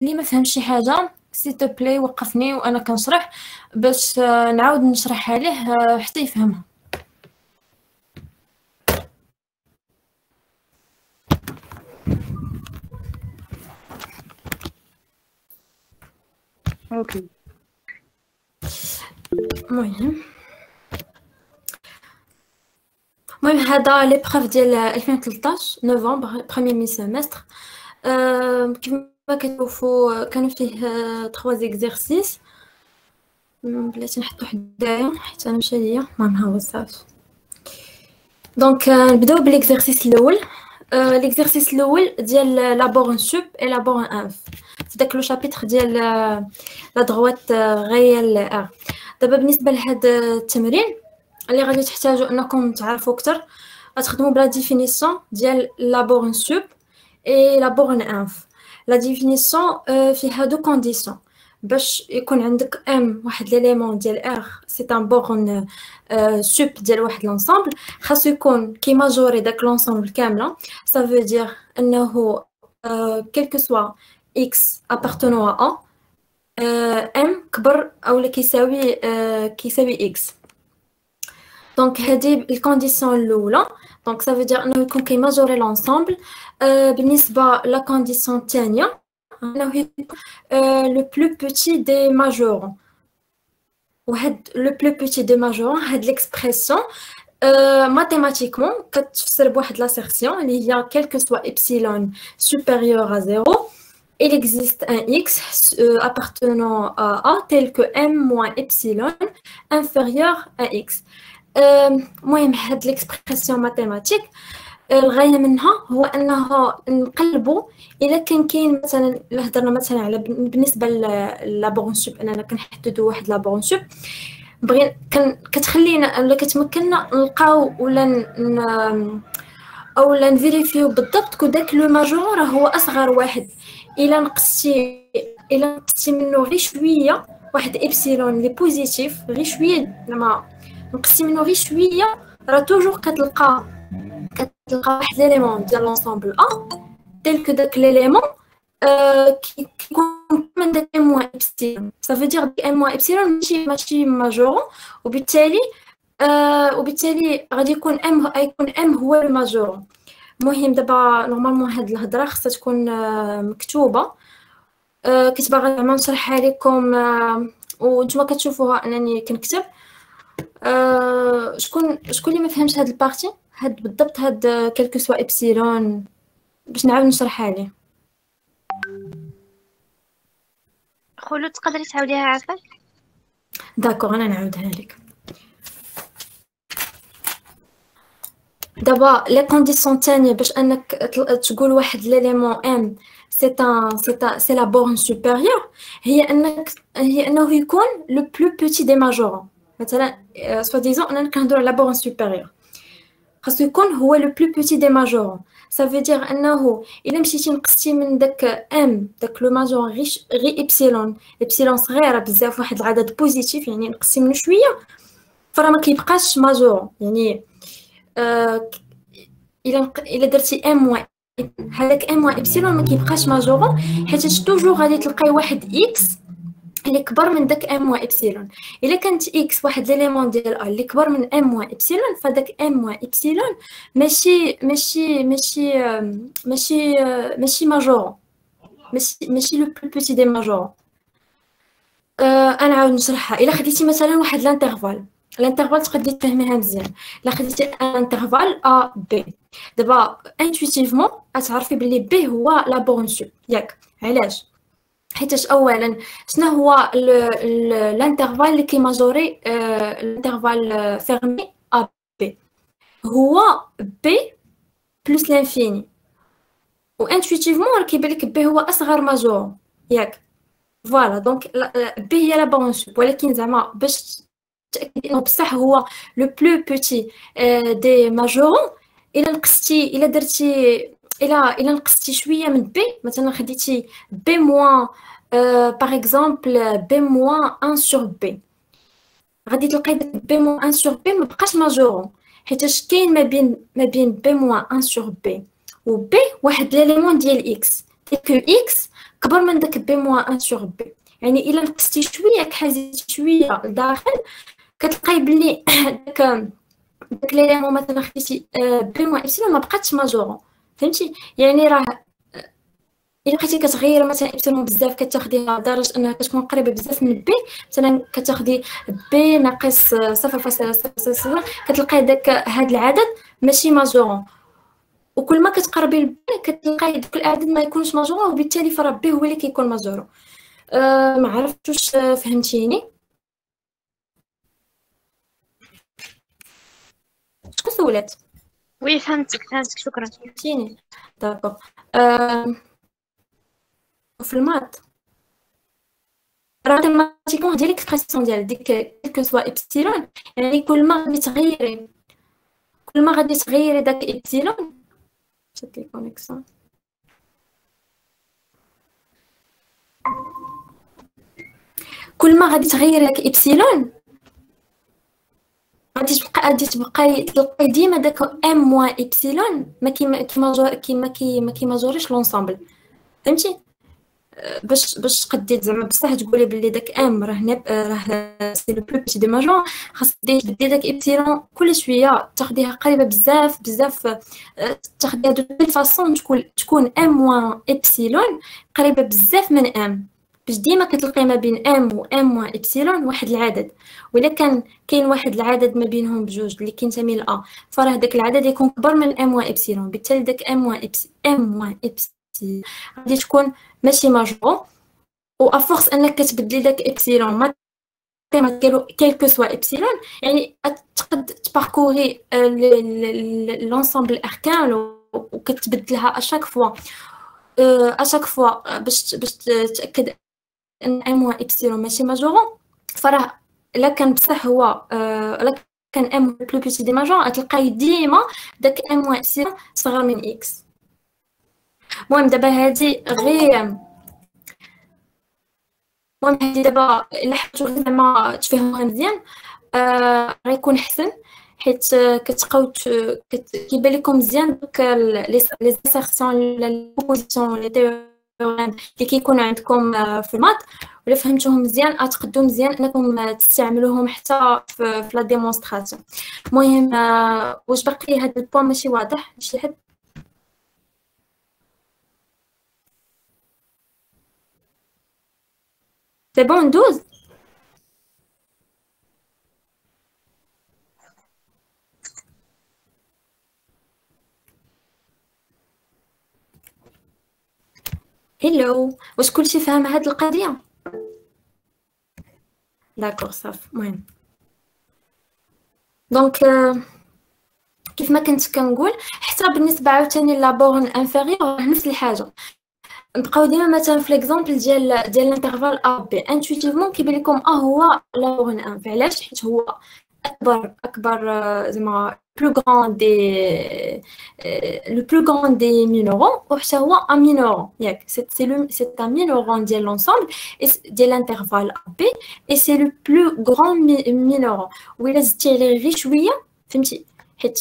اللي ما فهمش شي حاجه سيتو بلاي وقفني وانا كنشرح باش نعاود نشرحها ليه حتى يفهمها. اوكي. المهم هذا لي بروف ديال 2013 نوفمبر بروميير مي سيمستر. كيما كتشوفوا كانوا فيه 3 زيكزيرسيس. بلاتي نحطو حدايا حيت انا مشى ليا. المهم ها هو صافي. دونك نبداو بالاكزرسيس الاول. الاكزرسيس الاول ديال لا بورن سوب اي لا بورن انف في داك لو شابيتر ديال لا دروات غيال ار. دابا بالنسبه لهذا التمرين اللي غادي تحتاجوا انكم تعرفوا اكثر، غتخدموا بلا ديفينيسيون ديال لا بورن سوب اي لا بورن انف. لا ديفينيسيون فيها دو كونديسيون باش يكون عندك ام واحد ليليمون ديال ار سي ان بورن سوب ديال واحد لونسامبل، خاصو يكون كي ماجوري داك لونسامبل كامله. ça veut dire انه quel que soit x appartenant à m كبر اولا كيساوي x. دونك هذه الكونديسيون الاولى. دونك ça veut dire انه يكون كي ماجوري لونسامبل. بالنسبه لا كونديسيون الثانيه انه يكون لو بلو بوتي دي ماجورون. وهاد لو بلو بوتي دي ماجورون هاد ليكسبريسيون ماتيماتيكمون كتفسر بواحد لاسيرسيون اللي هي quel que soit epsilon supérieur à 0, il existe un x appartenant à A tel que m moins epsilon inférieur à x. المهم هاد ليكسبريسيون ماتيماتيك الغايه منها هو انه نقلبوا الا كاين مثلا الا هضرنا مثلا على بالنسبه لا بورن سوب اننا كنحددوا واحد لا بورن سوب بغي كتخلينا ولا كتمكننا نلقاو ولا نفيريفيو بالضبط كو داك لو ماجور هو اصغر واحد. الا نقصتي منه غير شويه واحد ابسيلون لي بوزيتيف غير شويه، لما نقصتي منه غير شويه راه توجور كتلقى واحد ليليمون ديال لونسامبل ا تيل كو داك ليليمون كيكون من داك ام موان ابسيلون. صافي دير داك ام موان ابسيلون ماشي ماجور، وبالتالي غادي يكون ام هو الماجور. المهم دابا نورمالمون هاد الهضره خصها تكون مكتوبه. كنت باغا زعما نشرحها لكم وانتما كتشوفوها انني كنكتب. شكون اللي ما فهمش هاد البارتي هاد بالضبط هاد كلكو سوا ابسيلون باش نعاود نشرحها ليه. خلود تقدري تعاوديها عافاك؟ داكوغ انا نعاودها لك. دابا لي كونديسيون الثانيه باش انك تقول واحد ليليمون ام سي لا بورن سوبيريور هي انه يكون لو بلو بوتي دي ماجورون. مثلا سوا ديزون اننا كنهضروا على بورن سوبيريور خاصو يكون هو لو بلو بوتي دي ماجورون. ça veut dire انه الا مشيتي نقصتي من داك ام داك لو ماجور غير ابسيلون صغيره بزاف واحد العدد بوزيتيف يعني نقصتي منه شويه فراه ما كيبقاش ماجور. يعني الا درتي ام موان هذاك ام موان ابسيلون ما كيبقاش ماجور حيت توجور غادي تلقاي واحد اكس اللي كبر من داك ام موان ابسيلون. الا كانت اكس واحد ليليمون ديال ا اللي كبر من ام موان ابسيلون فداك ام موان ابسيلون ماشي ماجور، ماشي لو بلو بوتي دي ماجور. انا عاود نشرحها. الا خديتي مثلا واحد الانترفال تقدري تفهميها مزيان. الا خديتي انترفال ا بي دابا انتويتيفمون غتعرفي بلي بي هو لا بورن سوب ياك. علاش؟ حيتاش اولا شنو هو الانترفال اللي كيماجوري الانترفال فيرمي ا بي هو بي بلس لانفيني، وانتويتيفمون راه كيبان لك بي هو اصغر ماجور ياك. فوالا دونك بي هي لا بورن سوب، ولكن زعما باش تاكدي انه بصح هو لو بلو بوتي دي ماجورون. الا نقصتي شويه من بي مثلا خديتي بي موان باغ اكزومبل بي موان 1 سور بي غادي تلقاي بي موان 1 سور بي ما بقاش ماجورون حيتاش كاين ما بين بي موان 1 سور بي و بي واحد ليليمون ديال اكس تيكو اكس كبر من داك بي موان ان سور بي. يعني الا نقصتي شويه كحازيتي شويه لداخل كتلقاي بلي داك ليليمون مثلا خديتي بي موان ايبسيلون ما بقاتش ماجورون، فهمتي؟ يعني راه الا بقيتي كتغيري مثلا ايبسيلون بزاف كتاخديها لدرجه انها كتكون قريبه بزاف من بي، مثلا كتاخدي بي ناقص 0.000 كتلقاي داك هاد العدد ماشي ماجورون، وكل ما كتقربي لبي كتلقاي داك الاعداد ما يكونش ماجورون، وبالتالي فربي هو اللي كيكون ماجورون. ما عرفتش واش فهمتيني؟ شكون سولات؟ وي فهمتك شكرا. فهمتيني؟ داكوغ. في المات راه الماتيكون ديال ليكسبرسيون ديال ديك كلكو سوا ايبسيلون، يعني كل ما غادي تغيري داك ايبسيلون شات لي كونيكسيون، كل ما غادي تغيري داك ايبسيلون غادي تلقاي ديما داك ام موان ايبسيلون ما كيماجوريش لونسومبل، فهمتي؟ باش تقدي زعما بصح تقولي بلي داك ام راه سي لو بلو بيتي دي ماجون، خاصك تبدي داك ايبسيلون كل شويه تاخديها قريبه بزاف تاخديها دو فاصون تكون ام موان ايبسيلون قريبه بزاف من ام، باش ديما كتلقاي ما بين ام و ام موان ايبسيلون واحد العدد، وإلا كاين واحد العدد ما بينهم بجوج اللي كينتمي ل فراه داك العدد يكون كبر من ام موان ايبسيلون، بالتالي داك ام موان ايبسيلون غادي تكون ماشي ماجورون، و افورس انك كتبدلي داك ايبسيلون ما ديالو كيلكو سوا ايبسيلون، يعني تقد تباركوري لونسومبل الاركان وكتبدلها اشاك فوا باش تاكد ان ام موان ايبسيلون ماشي ماجورون. فراه الا كان بصح هو الا كان ام بلو بيتي دي ماجور تلقاي ديما داك ام موان ايبسيلون صغر من اكس. المهم دابا هادي غير دابا الا حبيتو زعما تفهموها مزيان غيكون احسن، حيت كتبقاو كيبان لكم مزيان دوك لي سيرسيون لي بروبوزيسيون لي تيوريم اللي كيكونوا عندكم في المات، ولا فهمتوهم مزيان تقدروا مزيان انكم تستعملوهم حتى في لا ديمونستراسيون. المهم واش باقي هذا البوان ماشي واضح لشي حد؟ سي بون ندوز. هلو، واش كلشي فاهم هاد القضيه؟ داكوغ صافي. المهم دونك كيف ما كنت كنقول حتى بالنسبه عاوتاني لا بورن انفيريور نفس الحاجه، نبقاو ديما مثلا في ليكزامبل ديال الانترفال ا بي انتويتيفمون كيبان لكم هو لا بورن ان، علاش؟ حيت هو اكبر زعما بلو غران دي لو بلو غران دي مينورون، وحتى هو ان مينورون ياك سي ان مينورون ديال لونسومبل ديال الانترفال ا بي اي سي لو بلو غران مينورون. وإلا زدتي عليه غير شويه فهمتي، حيت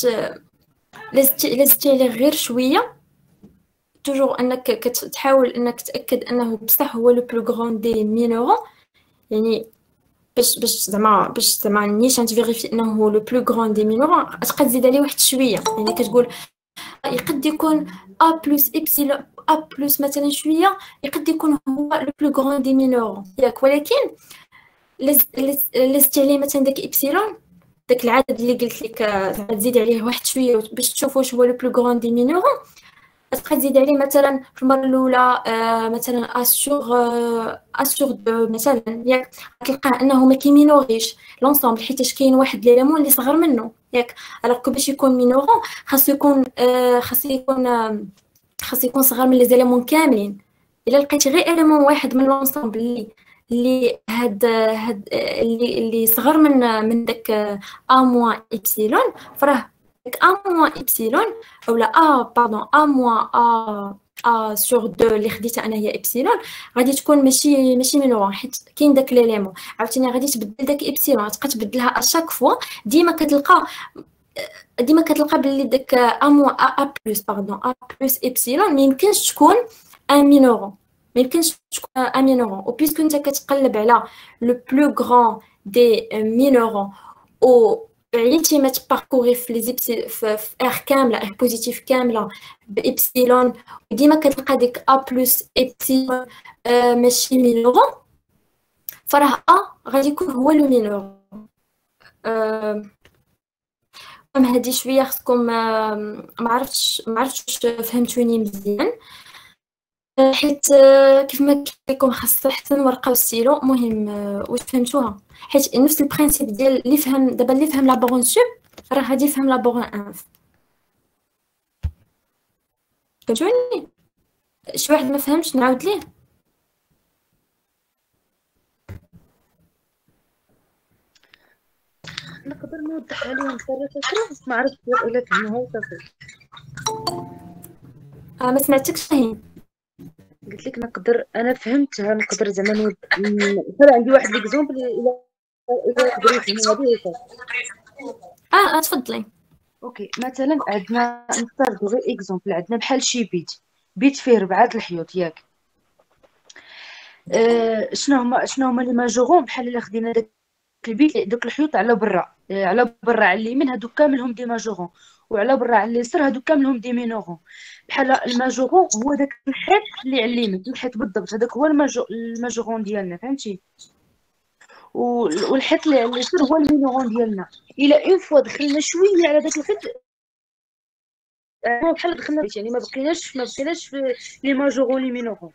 لازتي عليه غير شويه توجور انك كتحاول انك تاكد انه بصح هو لو بلو غران دي مينورون، يعني باش زعما نيشان تفيريفي انه هو لو بلو غران دي مينورون تقدر تزيد عليه واحد شويه، يعني كتقول يقد يكون ا بلس ايبسيلون ا بلس مثلا شويه يقد يكون هو لو بلو غران دي مينورون ياك، ولكن لازت عليه مثلا داك ايبسيلون داك العدد اللي قلت لك زعما تزيد عليه واحد شويه باش تشوف واش هو لو بلو غران دي مينورون، تبقى تزيد عليه مثلا في المره الاولى مثلا اسور دو مثلا ياك تلقاه انه ما كيمينوريش لونسومبل حيت كاين واحد ليليمون اللي صغر منه ياك، الوغ كو باش يكون مينورون خاصو يكون صغر من لي زيليمون كاملين. الا لقيتي غير اليمون واحد من لونسومبل اللي هاد اللي صغر من داك ا موان ايبسيلون، فراه داك ا موان ايبسيلون اولا باردون ا موان ا سور دو اللي خديتها انا هي ايبسيلون غادي تكون ماشي مينورون، حيت كاين داك ليليمون عاوتاني غادي تبدل داك ايبسيلون تبقى تبدلها اشاك فوا، ديما كتلقى بلي داك ا موان ا بلس باردون ا بلس ايبسيلون ما يمكنش تكون ان مينورون، ما يمكنش تكون ان مينورون. و بيسكو انت كتقلب على لو بلو غران دي مينورون و عييتي ما تباركوري في لي زيبسي في ار كامله، ار بوزيتيف كامله بإبسيلون، وديما كتلقى ديك ا بلس إبسيلون ماشي مينورون، فراه غادي يكون هو لو مينورون. هادي شويه خصكم ما عرفتش فهمتوني مزيان، حيت كيف ما قلت لكم خاص حتى ورقه وستيلو. المهم واش فهمتوها، حيت نفس البرانسيپ ديال اللي فهم دابا، اللي فهم لابورون سوب راه غادي يفهم لابورون انف. فهمتوني؟ شي واحد ما فهمش نعاود ليه؟ نقدر نوضحها لهم بطريقه اخرى، ما عرفتش الا فهموها صافي. ما سمعتكش هين. قلت لك نقدر، انا فهمتها، نقدر زعما مثلا عندي واحد ليكزومبل الا يقدروا يفهموا هذه هي. تفضلي. اوكي، مثلا عندنا نفترضوا غير اكزومبل، عندنا بحال شي بيت فيه 4 الحيوط ياك. شنو هما لي ماجورون؟ بحال الا خدينا داك البيت، دوك الحيوط على برا، على برا على اليمين هادوك كاملهم دي ماجورون، وعلى برا على اليسار هادوك كاملهم دي مينورون. بحال الماجورون هو داك الحيط اللي على اليمين، الحيط بالضبط هذاك هو الماجورون ديالنا، فهمتي؟ والحيط اللي على اليسار هو المينورون ديالنا. الا اون فوا دخلنا شويه على داك الحيط بحال دخلنا، يعني ما بقيناش في لي ماجورون لي مينورون،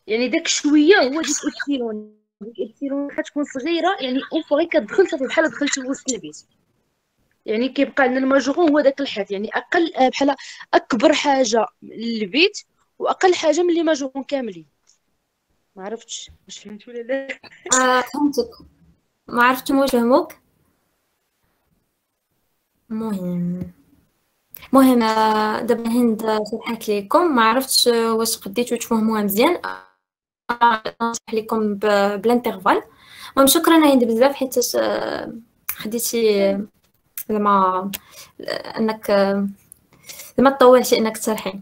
يعني داك شويه هو ديك ابسيلون. ديك ابسيلون كتكون صغيره، يعني اون فوا كتدخل صافي بحال دخلتي لوسط البيت. يعني كيبقى عندنا الماجورون هو داك الحيط، يعني اقل بحال اكبر حاجه للبيت واقل حاجه من لي ماجورون كاملين. ما عرفتش واش فهمت ولا لا. فهمتك، ما عرفت واش فهموك. المهم دابا هند شرحت لكم، ما عرفتش واش قديتوا تفهموها مزيان. نشرح لكم بلانترفال. المهم شكرا هند بزاف حيت خديتي زعما انك زعما تطوعتي انك تشرحي.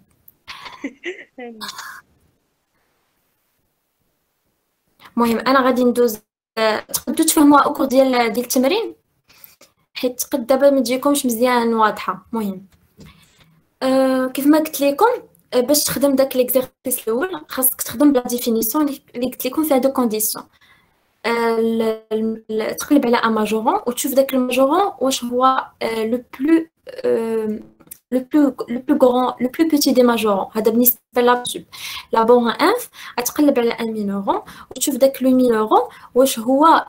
المهم انا غادي ندوز، تقدروا تفهموها اوكور ديال التمرين، حيت قد دابا ما تجيكمش مزيان واضحه. المهم كيف ما قلت لكم، باش تخدم داك ليكزارسيس الاول خاصك تخدم بلا ديفينيسيون اللي قلت لكم فيها دو كونديسيون. تقلب على ان ماجورون وتشوف داك الماجورون واش هو لو بلو غران لو بلو بيتي دي ماجورون. هذا بالنسبه لابورون انف. غتقلب على ان مينورون وتشوف داك لو مينورون واش هو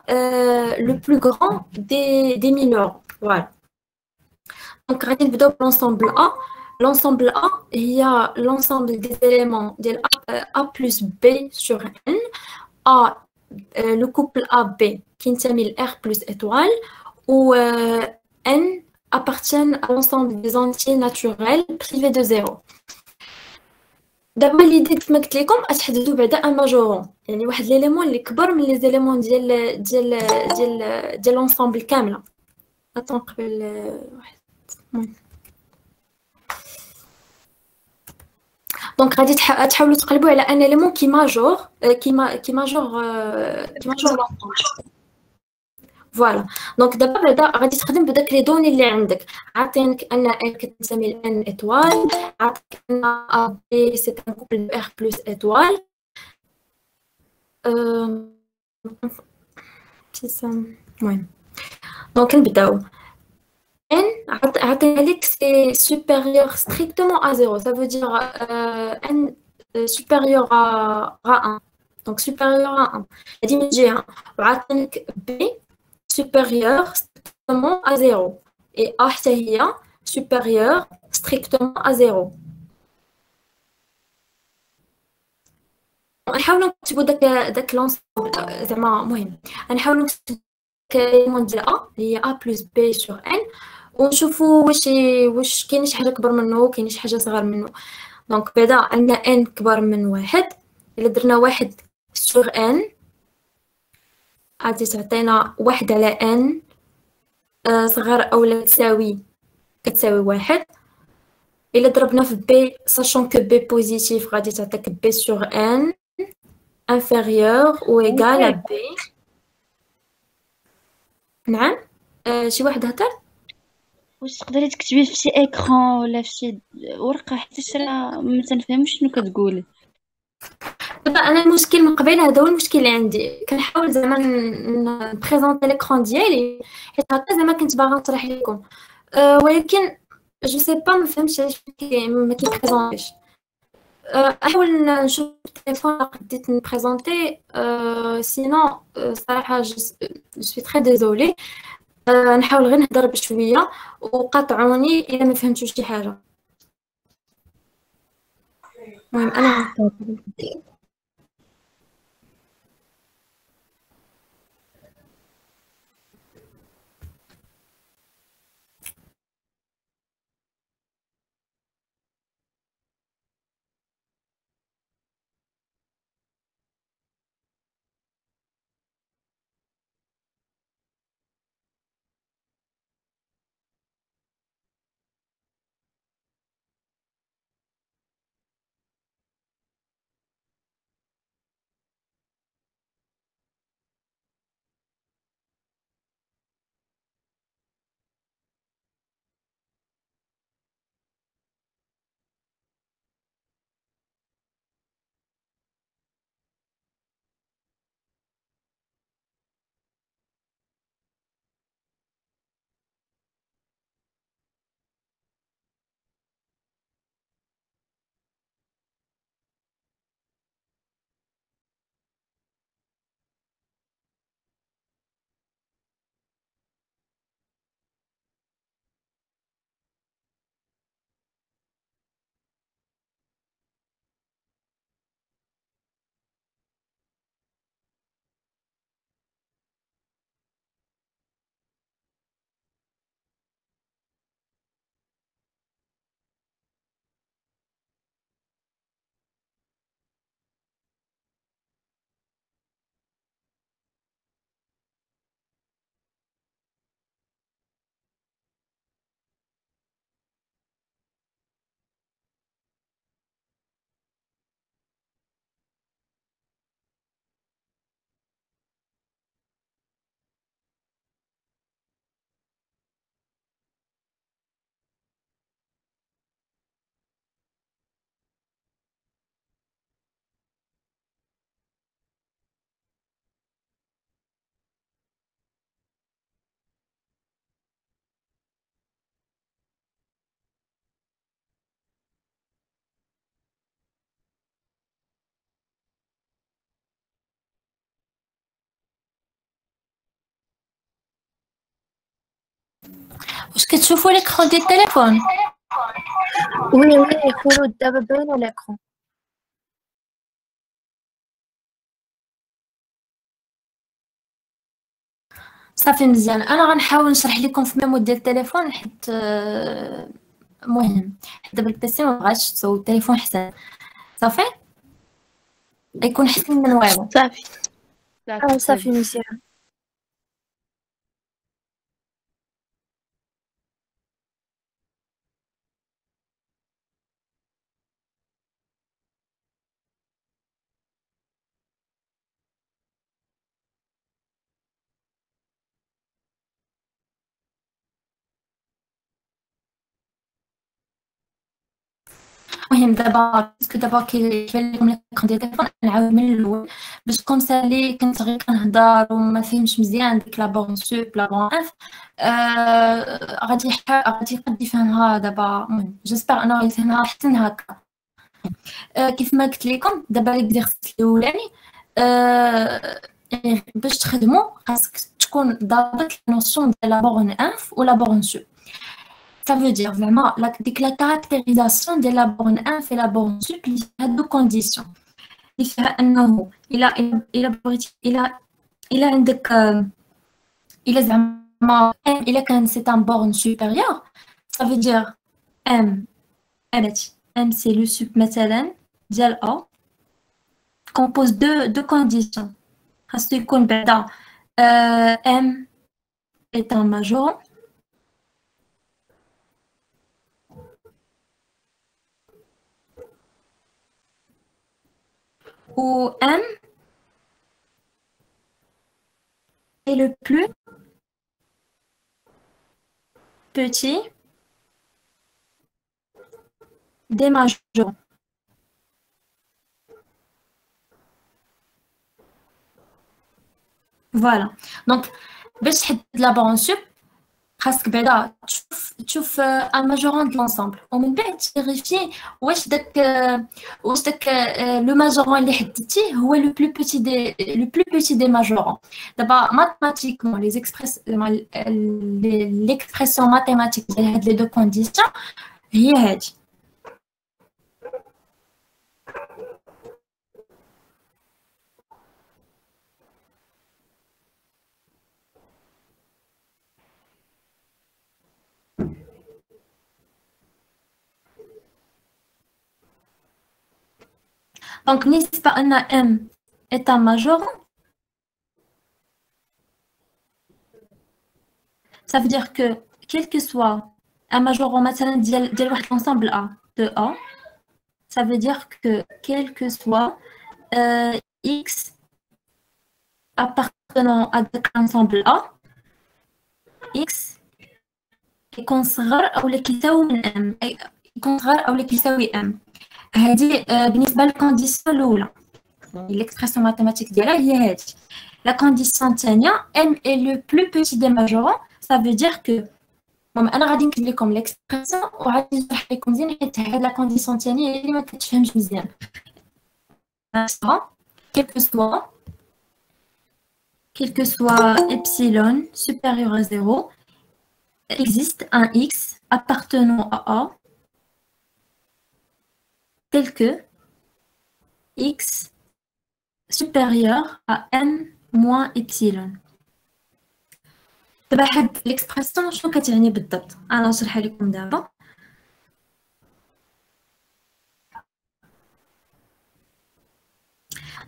لو بلو غران دي مينورون. فوالا. دونك غادي نبداو بلونسومبل ا. L'ensemble A, il y a l'ensemble des éléments de A plus B sur N. A, le couple AB qui intègre R plus étoile, où N appartient à l'ensemble des entiers naturels privés de zéro. دابا l'idée كما قلت لكم غتحددوا بعدا ان ماجورون، يعني واحد ليليمون اللي كبر من لي زيليمون ديال لونسومبل كامله. قبل واحد. دونك غادي تحاولوا تقلبوا على ان اليمون كي ماجور فوالا. دونك دابا بعدا غادي تخدم بداك لي دوني اللي عندك. عاطينك ان ان كتسمي ان ايطوال، عاطينك ان ا بي سي ان كوبل ار بلس ايطوال. المهم دونك نبداو. n عطينا لك c'est supérieur strictement à 0, ça veut dire n supérieur à 1, donc supérieur à 1 هذه من جهة. وعطينك b supérieur strictement à 0 et a حتى هي supérieur strictement à 0. نحاولوا نكتبوا داك لونسومبل زعما. المهم نحاولوا نكتبوا كلمه ديال a اللي هي a plus b sur n ونشوفوا واش كاين شي حاجه كبر منه كاين شي حاجه صغر منه. دونك بعدا عندنا n كبر من واحد، الا درنا واحد sur n غادي تعطينا واحد على n صغر اولا كتساوي واحد. إلا ضربنا في B sachant que B positif غادي تعطيك B sur N inférieur ou égal à B. نعم. شي واحد هضر. واش تقدري تكتبي في شي اكران ولا في شي ورقه حيت راه ما تنفهمش شنو كتقولي. دابا انا المشكل من قبل هذا هو المشكل اللي عندي، كنحاول زعما نبريزونطي ليكران ديالي حيت هكا زعما كنت باغا نشرح لكم، ولكن جو سي با ما فهمتش علاش ما كيبريزونطيش. احاول نشوف التليفون قديت نبريزونطي، سينون صراحه جو سوي تري ديزولي. نحاول غير نهضر بشويه وقاطعوني الا ما فهمتوش شي حاجه. المهم انا واش كتشوفوا ليكرون ديال التليفون؟ وي خلود دابا باينه ليكرون. صافي مزيان. انا غنحاول نشرح لكم في ميمو ديال التليفون حيت مهم حيت دابا البيسي ما بغاش تصو التليفون حسن. صافي يكون حسن من والو. صافي صافي مزيان. المهم دابا باسكو دابا كيبان لكم ليكرون ديال التليفون نعاود من الاول باش كونسالي كنت غير كنهضر وما فهمتش مزيان ديك لا بورن سوب لا بورن اف. غادي قد يفهمها دابا. المهم جيسبر انه يفهمها حسن هكا. كيف ما قلت لكم دابا ليكزيرسيس الاولاني باش تخدموا خاصك تكون ضابط النوسيون ديال لا بورن اف ولا بورن سوب. Ça veut dire vraiment la caractérisation de la borne 1 et la borne sup il y a deux conditions. Il a عندك il a زعما il a كان c'est un borne supérieur ça veut dire M c'est le sup مثلا ديال A compose deux conditions. خاصو يكون بعدا M est un majorant où M est le plus petit des majorons. Voilà. Donc, باش تحدد la barre en sup, خاصك بعدا تشوف un majorant de l'ensemble ومن بعد تفيريفي واش داك لو ماجورون اللي حددتيه هو لو بلو بوتي دي ماجورون. دابا ماتيماتيكمون ليكسبرسيون ماتيماتيك ديال هاد لي دو كونديسيون هي هادي. Donc, بالنسبة أن M est un majoron, ça veut dire que quel que soit un majoron مثلا ديال واحد l'ensemble A de A, ça veut dire que quel que soit X appartenant à l'ensemble A, X يكون صغر أو كيساوي من M, يكون صغر أو كيساوي M. هذه بالنسبة للكونديسيون الأولى. L'expression mathématique ديالها هي هذه. La condition الثانية M est le plus petit des majorons, ça veut dire que أنا غادي نكتب لكم l'expression وغادي نشرح لكم مزيان حيت هاد لا كونديسيون الثانية هي اللي ما كتفهمش مزيان. Quel que soit epsilon supérieur à 0, existe un X appartenant à A tel que X supérieur à M moins epsilon. دابا هاد l'expression شنو كتعني بالضبط؟ أنا نشرحها لكم دابا.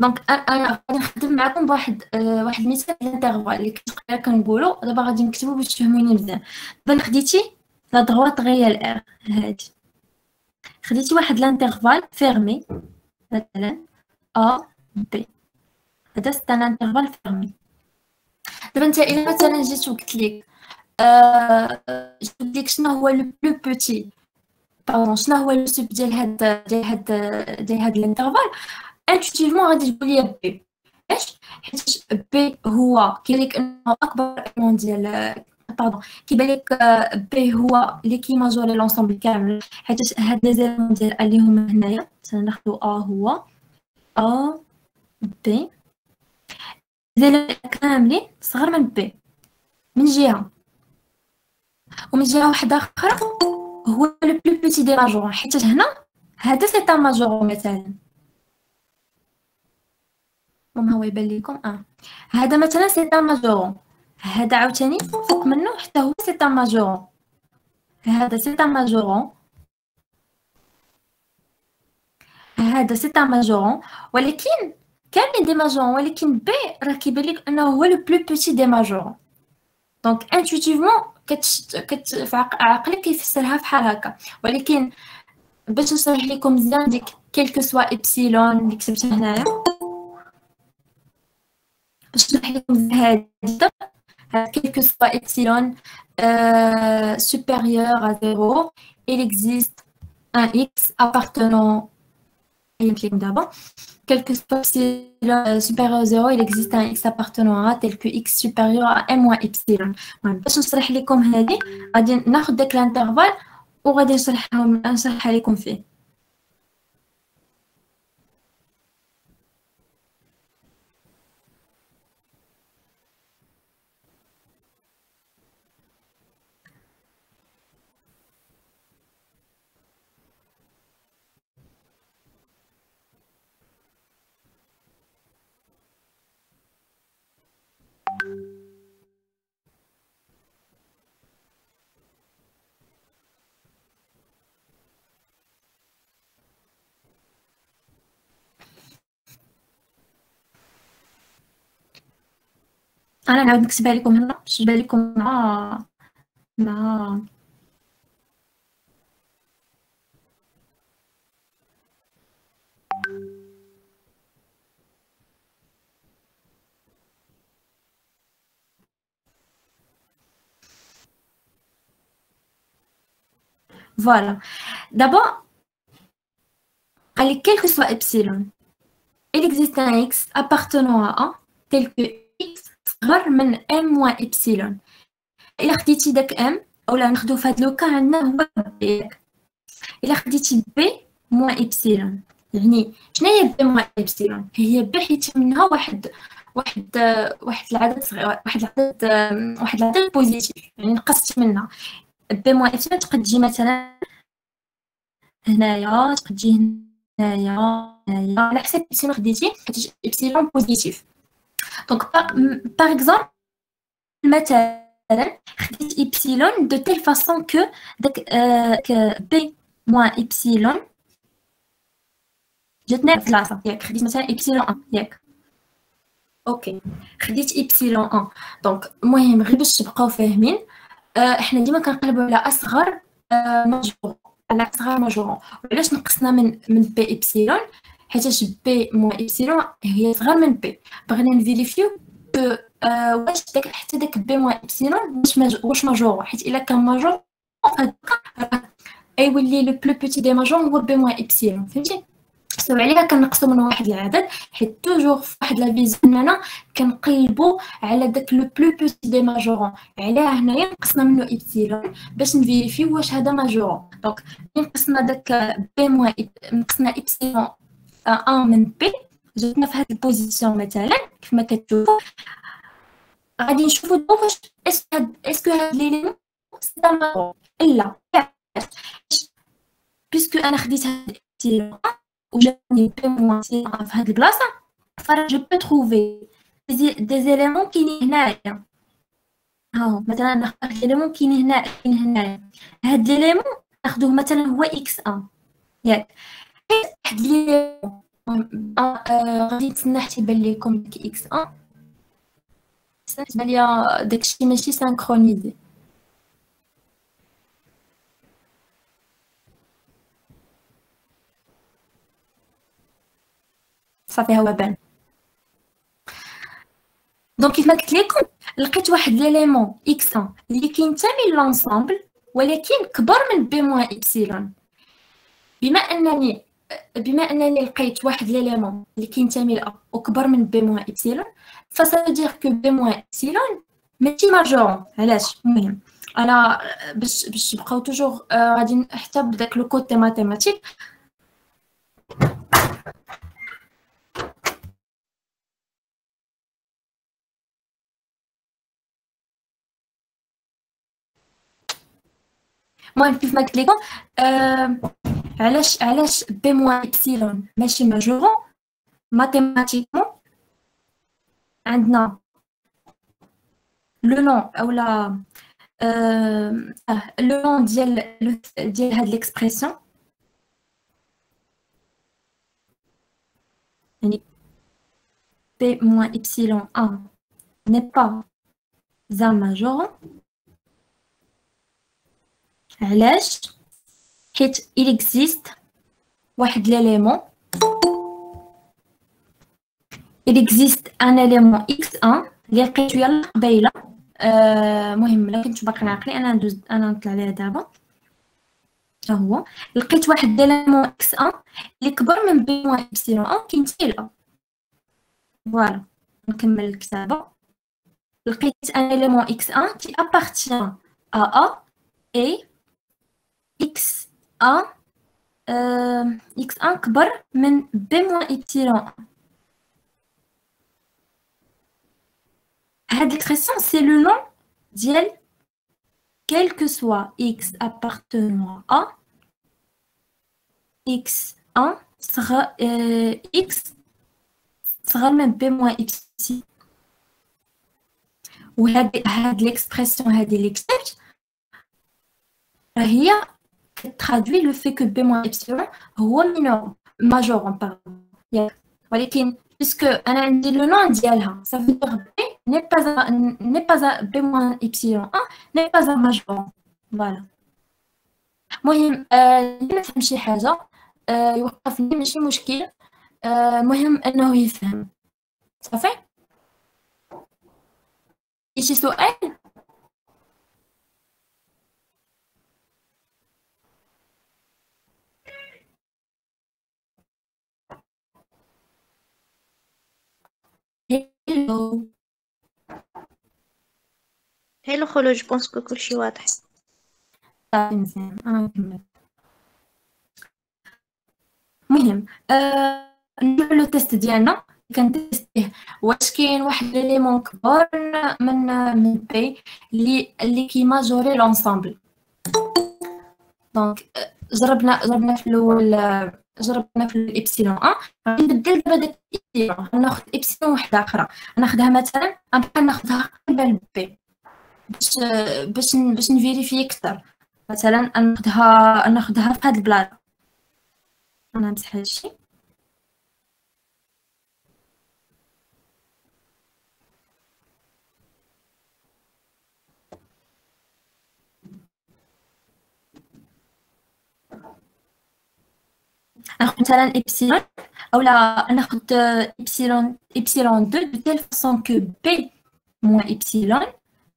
دونك انا غادي نخدم معكم بواحد واحد المثال الانترفال اللي كنت كنقولوا دابا غادي نكتبو باش تفهموني مزيان. دابا خديتي لا دروات غيال ار هادي، خديتي واحد الانترفال فيرمي مثلا ا بي، هذا سي ان انترفال فيرمي. دابا انت الا مثلا جيت وقلت لك جبت لك شنو هو لو بلو بوتي باردون شنو هو لو سوب ديال هاد الانترفال، انتويتيفمون غادي تقول لي بي. علاش؟ حيت بي هو كيبان لك انه اكبر اليمون ديال باردون كيبان لك بي هو اللي كيماجوري لونسومبل كامل، حيت هاد لي زيلمون ديال اللي هما هنايا مثلا ناخذ ا هو ا بي زيلمون كاملين صغر من بي من جهه، ومن جهه واحده اخرى هو لو بلو بيتي دي ماجورون، حيت هنا هذا سي ان ماجورون مثلا هو يبان لكم هذا مثلا سي ان ماجورون، هذا عاوتاني فوق منه حتى هو سي ان ماجورون، هذا سي ان ماجورون، هذا سي ان ماجورون، ولكن كاملين دي ماجورون، ولكن بي راه كيبان لك انه هو لو بلو بيتي دي ماجورون. دونك انتويتيفمون في عقلك كيفسرها فحال هكا، ولكن باش نشرح لكم مزيان ديك كيلكو سوا ايبسيلون اللي كتبتها هنايا، باش نشرح لكم هذا quel que soit epsilon supérieur à 0, il existe un x appartenant d'abord. Quel que soit epsilon supérieur à 0, il existe un x appartenant à tel que x supérieur à m moins epsilon. باش نشرح لكم هذه غادي ناخذ داك الانترفال وغادي نشرحها لكم فيه. انا نعاود نكتبها لكم هنا باش تبان لكم مع Voilà. D'abord, allez, quel que soit epsilon, il existe un x appartenant à 1 tel que x صغر من m moins epsilon. إلا خديتي داك m أولا ناخدو في هاد لوكا عندنا هو b. إلا خديتي b moins epsilon يعني شنو هي b moins epsilon؟ هي b حيت منها واحد العدد صغير، واحد العدد بوزيتيف، يعني نقصت منها b moins epsilon تقد تجي مثلا هنايا، تقد تجي هنايا على حسب epsilon خديتي حيت epsilon بوزيتيف. دونك باغ اكزومبل مثلا خديت epsilon de telle façon que b moins epsilon جاتنا في بلاصه ياك، خديت مثلا epsilon 1 ياك، اوكي خديت epsilon 1. دونك المهم غير باش تبقاو فاهمين، احنا ديما كنقلبوا على اصغر مجموع، على اصغر مجموع. وعلاش نقصنا من بي ابسيلون؟ حيتاش بي موان ابسيلون هي صغر من بي، بغينا نفيريفيو واش حتى داك بي موان ابسيلون واش ماجور، حيت الا كان ماجور يولي لو بلو بوتي دي ماجور هو بي موان ابسيلون، فهمتي؟ سو عليها كنقصو من واحد العدد، حيت توجور في واحد لا فيزيون هنا كنقلبوا على داك لو بلو بوتي دي ماجورون. عليها هنايا نقصنا منه ابسيلون باش نفيريفيو واش هذا ماجورون. دونك نقصنا داك بي موان نقصنا ابسيلون 1 من بي، جاتنا في هاد البوزيسيون مثلا كيف ما كتشوفوا. غادي نشوفوا دابا واش اسكو هاد ليليمون سي ماجور لا، بيسكو انا خديت هاد الابسيلون وجاني بي موان سي في هاد البلاصه، جو بو تروفي دي زيليمون كاينين هنايا. ها مثلا ناخذ ليليمون كاين هنايا، هاد ليليمون ناخذوه مثلا هو اكس 1 ياك. واحد ليليمون غادي نتسنى حتى يبان لكم ديك اكس 1، تبان ليا داكشي ماشي سانكرونيزي. صافي هو بان. دونك كيف ما قلت لكم لقيت واحد ليليمون اكس 1 اللي كينتمي لونسامبل ولكن كبر من بي موان ابسيلون. بما انني لقيت واحد ليليمون اللي كينتمي ل وكبر من بي موان ابسيلون، فسا دير كو بي موان ابسيلون ماشي ماجور. علاش؟ المهم انا باش تبقاو توجور غادي حتى بداك لو كود ماتيماتيك. المهم كيف ما قلت لكم علاش بي موان ابسيلون ماشي ماجورون. ماتيماتيكمون عندنا لو نون اولا لو نون ديال هاد ليكسبرسيون، يعني بي موان ابسيلون 1 n'est pas un majoron. علاش؟ حيت il existe واحد l'élément، il existe un élément x1 اللي لقيتو يلا قبيله. مهم الا كنت باقي عاقلين انا نطلع عليها دابا. ها هو لقيت واحد l'élément x1 اللي كبر من بي موان ابسيلون 1 كينتمي ل. فوالا نكمل الكتابه. لقيت un élément x1 qui appartient à A et x1 x1 كبر من b moins epsilon 1. Cette expression, c'est le nom d'elle, quel que soit x appartenant à x1 sera x sera le même b moins epsilon. وهاد l'expression هادي اللي كتبت هي traduit le fait que b moins epsilon هو mineur majeur pardon ياك. ولكن puisque انا عندي le nom ديالها ça veut dire b n'est pas b moins epsilon 1 n'est pas un majeur. voilà. المهم اللي ما فهم شي حاجه يوقفني ماشي مشكل، المهم انه يفهم. صافي شي سؤال؟ هلو هلو خلود، جو بونس كو كلشي واضح. صافي مزيان انا نكمل. المهم نرجعو لو تيست ديالنا. كنتيستيه واش كاين واحد ليليمون كبار من بي اللي كيماجوري لونسامبل. دونك جربنا في الاول، جربنا في الابسيلون 1. غادي نبدل دابا داك الابسيلون، غناخد ابسيلون وحده اخرى، غناخدها مثلا غنبقى ناخدها قريبه لبي باش نفيريفي اكثر. مثلا ناخدها في هاد البلاصه. انا نمسح هادشي. ناخد مثلا ابسيلون اولا ناخد ابسيلون 2 دو تيل فاصون كو بي موان ابسيلون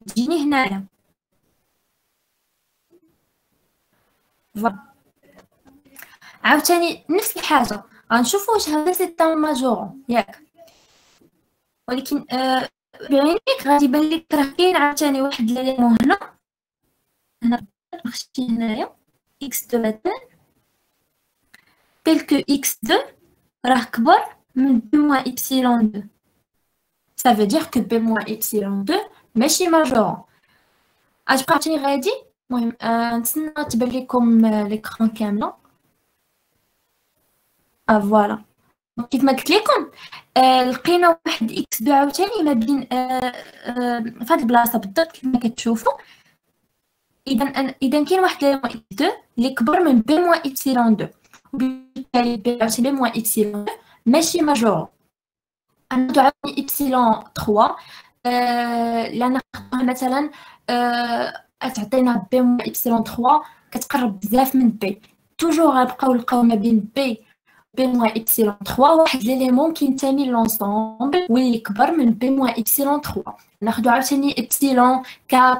تجيني هنايا. فوالا عاوتاني نفس الحاجه غنشوفوا واش هذا سي طون ماجورون ياك، ولكن بعينيك غادي يبان لك راه كاين عاوتاني واحد ليليمون هنا نخشي هنايا اكس 2 مثلا tel que x2 راه كبر من b moins epsilon 2. Ça veut dire que b moins epsilon 2 ماشي ماجورون. غتبقى عاوتاني غادي. المهم نتسنى تبان لكم ليكران كامله. فوالا كيف ما قلت لكم لقينا واحد x2 عاوتاني ما بين في هاد البلاصه بالضبط كيف ما كتشوفوا. اذا كاين واحد ليليمون x2 اللي كبر من b moins epsilon 2، وبالتالي بي عاوتاني موان إبسيلون ماشي ماجورون. غناخدو عاوتاني إبسيلون 3 اللي ناخدوها مثلا تعطينا بي موان إبسيلون 3 كتقرب بزاف من بي. توجور غنبقاو نلقاو ما بين بي موان إبسيلون 3 واحد ليليمون كينتمي لونسومبل واللي كبر من بي موان إبسيلون 3. ناخدو عاوتاني إبسيلون 4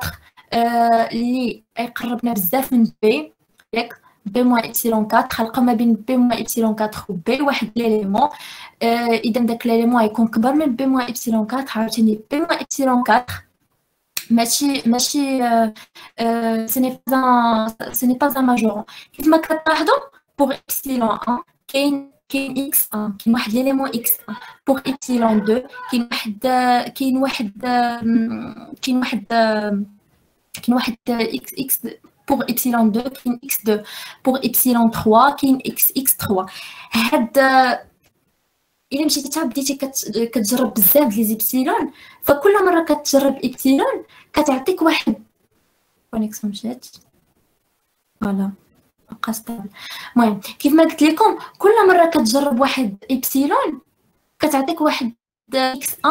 اللي يقربنا بزاف من بي ياك. بي موان إبسيلون 4 خلقه ما بين بي موان إبسيلون 4 و بي واحد ليليمون. إذا داك ليليمون يكون كبر من بي موان إبسيلون 4 عاوتاني بي موان إبسيلون 4 ماشي سي ني با ان ماجورون. كيف ما كتلاحظوا بوغ إبسيلون 1 كاين إكس 1، كاين واحد ليليمون إكس 1. بوغ إبسيلون 2 كاين واحد إكس pour epsilon 2 كاين x2. pour epsilon 3 كاين x3. هاد الا مشيتي حتى بديتي كتجرب بزاف لي زيبسيلون، فكل مره كتجرب ابسيلون كتعطيك واحد كونيكسيون مشات. فوالا بقى ستابل. المهم كيف ما قلت لكم كل مره كتجرب واحد ابسيلون كتعطيك واحد x1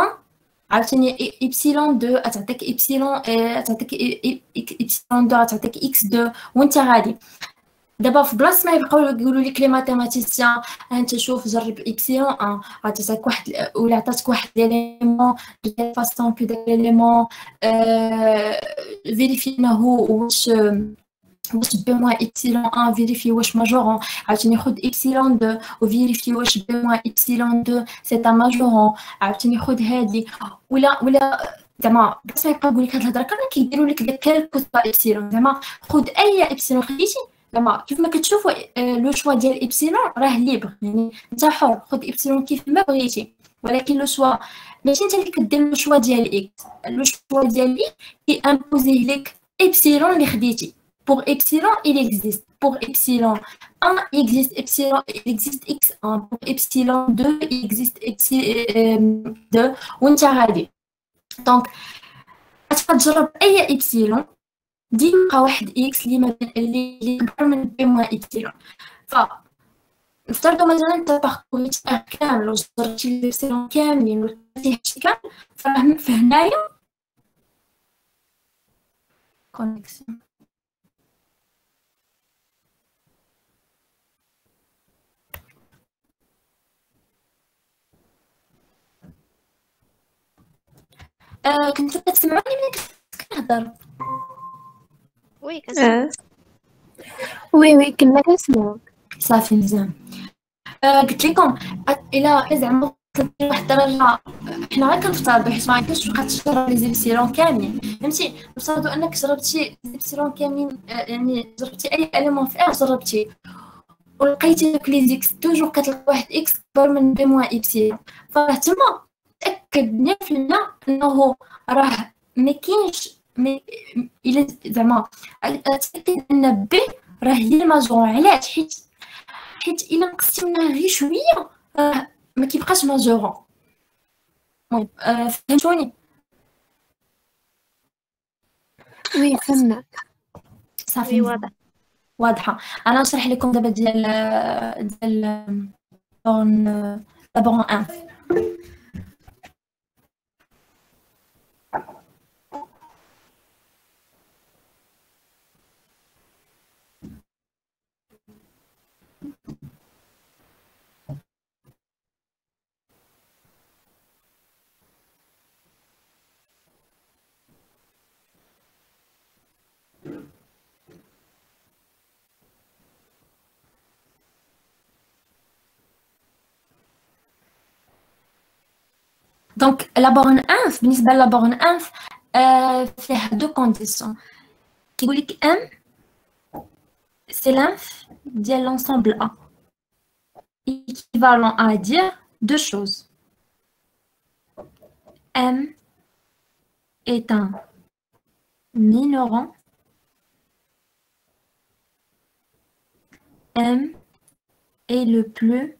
عاوتاني إبسيلون 2 تعطيك إبسيلون تعطيك إبسيلون 2 تعطيك x2 وانت غادي. دابا في بلاصه ما يبقاو يقولوا لك لي ماتيماتيسيان انت شوف جرب إبسيلون 1 عطاتك واحد ولا عطاتك واحد ليليمون دو فاصون كو داك ليليمون فيريفيناه واش بي موان إبسيلون 1 فيريفي واش ماجورون. عاوتاني خد إبسيلون 2 وفيريفي واش بي موان إبسيلون 2 سي تا ماجورون. عاوتاني خد هادي ولا زعما باش ما يبقى يقول لك هاد الهضره كامله كيديروا لك داك كالكوس با إبسيلون. زعما خد اي إبسيلون خديتي. زعما كيف ما كتشوفوا لو شوا ديال إبسيلون راه ليبر، يعني انت حر خد إبسيلون كيف ما بغيتي، ولكن لو شوا ماشي انت اللي كدير لو شوا ديال إكس. لو شوا ديال إكس كيامبوزيه لك إبسيلون اللي خديتي. Pour epsilon, il existe. Pour epsilon 1, il existe x1. Pour epsilon 2, il existe epsilon 2. وانت غادي. دونك غتجرب اي ابسيلون ديما واحد اكس اللي كبر من بي موان ابسيلون. ف نفترضوا مثلا انت باركوريت كامل وجربتي الابسيلون كاملين ولقيتي هادشي كامل، فراه فهنايا كونيكسيون كنتو كتسمعوني ملي كنهضر؟ وي كنسمع. وي كنا كنسمعوك. صافي مزيان. قلت لكم الا زعما واحد الدرجه حنا غير كنفطر بحيث ما يمكنش تبقى تشرب لي زيبسيلون كاملين فهمتي نفترضوا انك جربتي زيبسيلون كاملين يعني جربتي اي اليمون في ار جربتي ولقيتي داك لي زيكس توجور كتلقى واحد اكس كبر من بي موان ايبسيلون فراه تما تاكد 100% انه راه ما كاينش الا زعما تاكد ان بي راه هي الماجور علاش حيت الا نقصتي منها غير شويه راه ما كيبقاش ماجورون المهم فهمتوني وي فهمنا. صافي وي واضح. واضحه انا نشرح لكم دابا ديال لابورن لابورن 1 دونك لابورن 1 بالنسبه لابورن 1 فيه دو كونديسيون كيقول لك ام سي لانف ديال لونسومبل A équivalent à dire deux choses. M est un minérant. M est le plus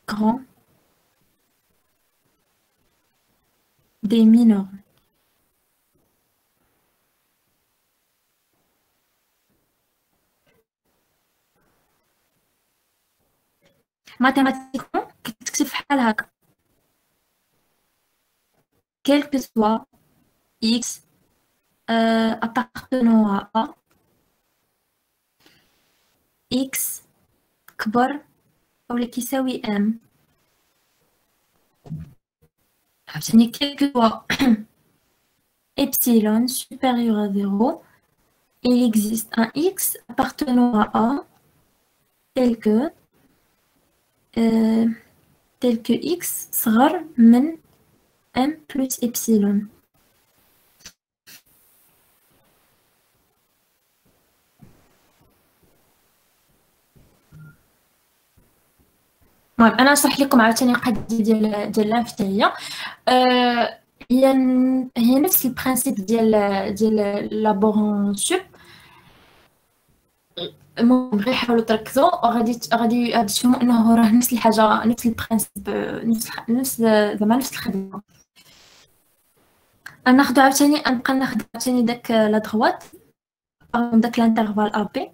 grand des minéraux. Mathématiquement, qu'est-ce que c'est que quel que soit x appartenant à A, x كبر أو اللي كيساوي m عشان quel que soit epsilon supérieur à 0, il existe un x appartenant à A tel que x صغر من m plus epsilon. المهم انا نشرح لكم عاوتاني القضيه ديال لانف حتى هي هي نفس البرانسيپ ديال لابورون سوب. المهم غير حاولوا تركزوا غادي تفهموا انه راه نفس الحاجه نفس البرانسيپ نفس زعما نفس الخدمه. ناخذ عاوتاني نبقى ناخذ عاوتاني داك لا دغوات داك الانترفال ا بي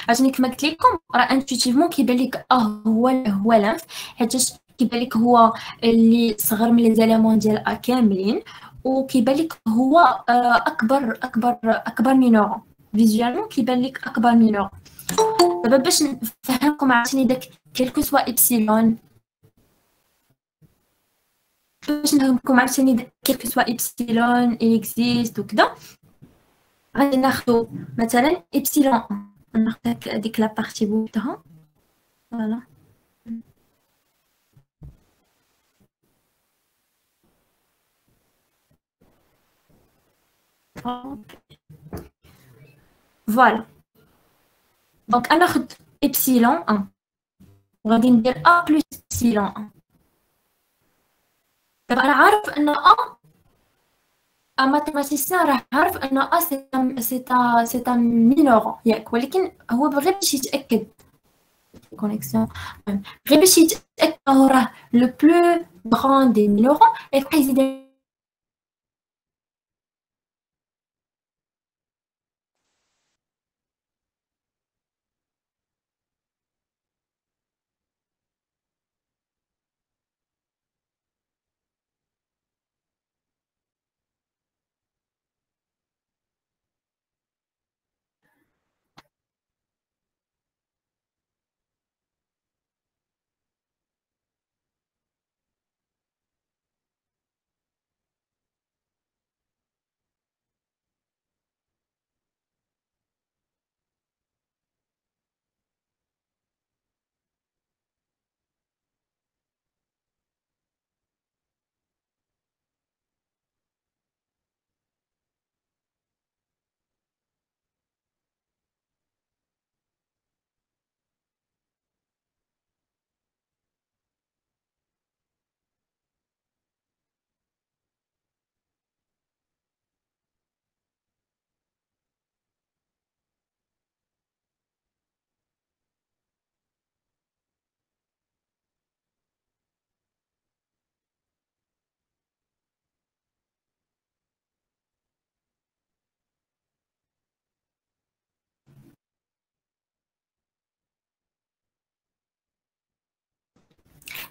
عشان كما قلت لكم راه انتويتيفمون كيبان لك هو لانف حيتاش كيبان لك هو اللي صغر من لي زاليمون ديال ا كاملين وكيبان لك هو اكبر مينورون فيزوالمون كيبان لك اكبر مينورون. دابا باش نفهمكم عاوتاني داك كيلكو سوا ايبسيلون باش نفهمكم عاوتاني داك كيلكو سوا ايبسيلون اكزيست وكذا غادي ناخذ مثلا ايبسيلون ناخذ ديك لا بارتي بوحدها فوالا فوالا دونك انا ناخذ ابسيلون 1 وغادي ندير ا بلس ابسيلون 1. دابا انا عارف ان ا ماتيماتيسيان راه عارف ان ا سي مينورون ياك ولكن هو بغى باش يتاكد كونيكسيون غير باش يتاكد راه لو بلو غران دي مينورون يبقى يزيد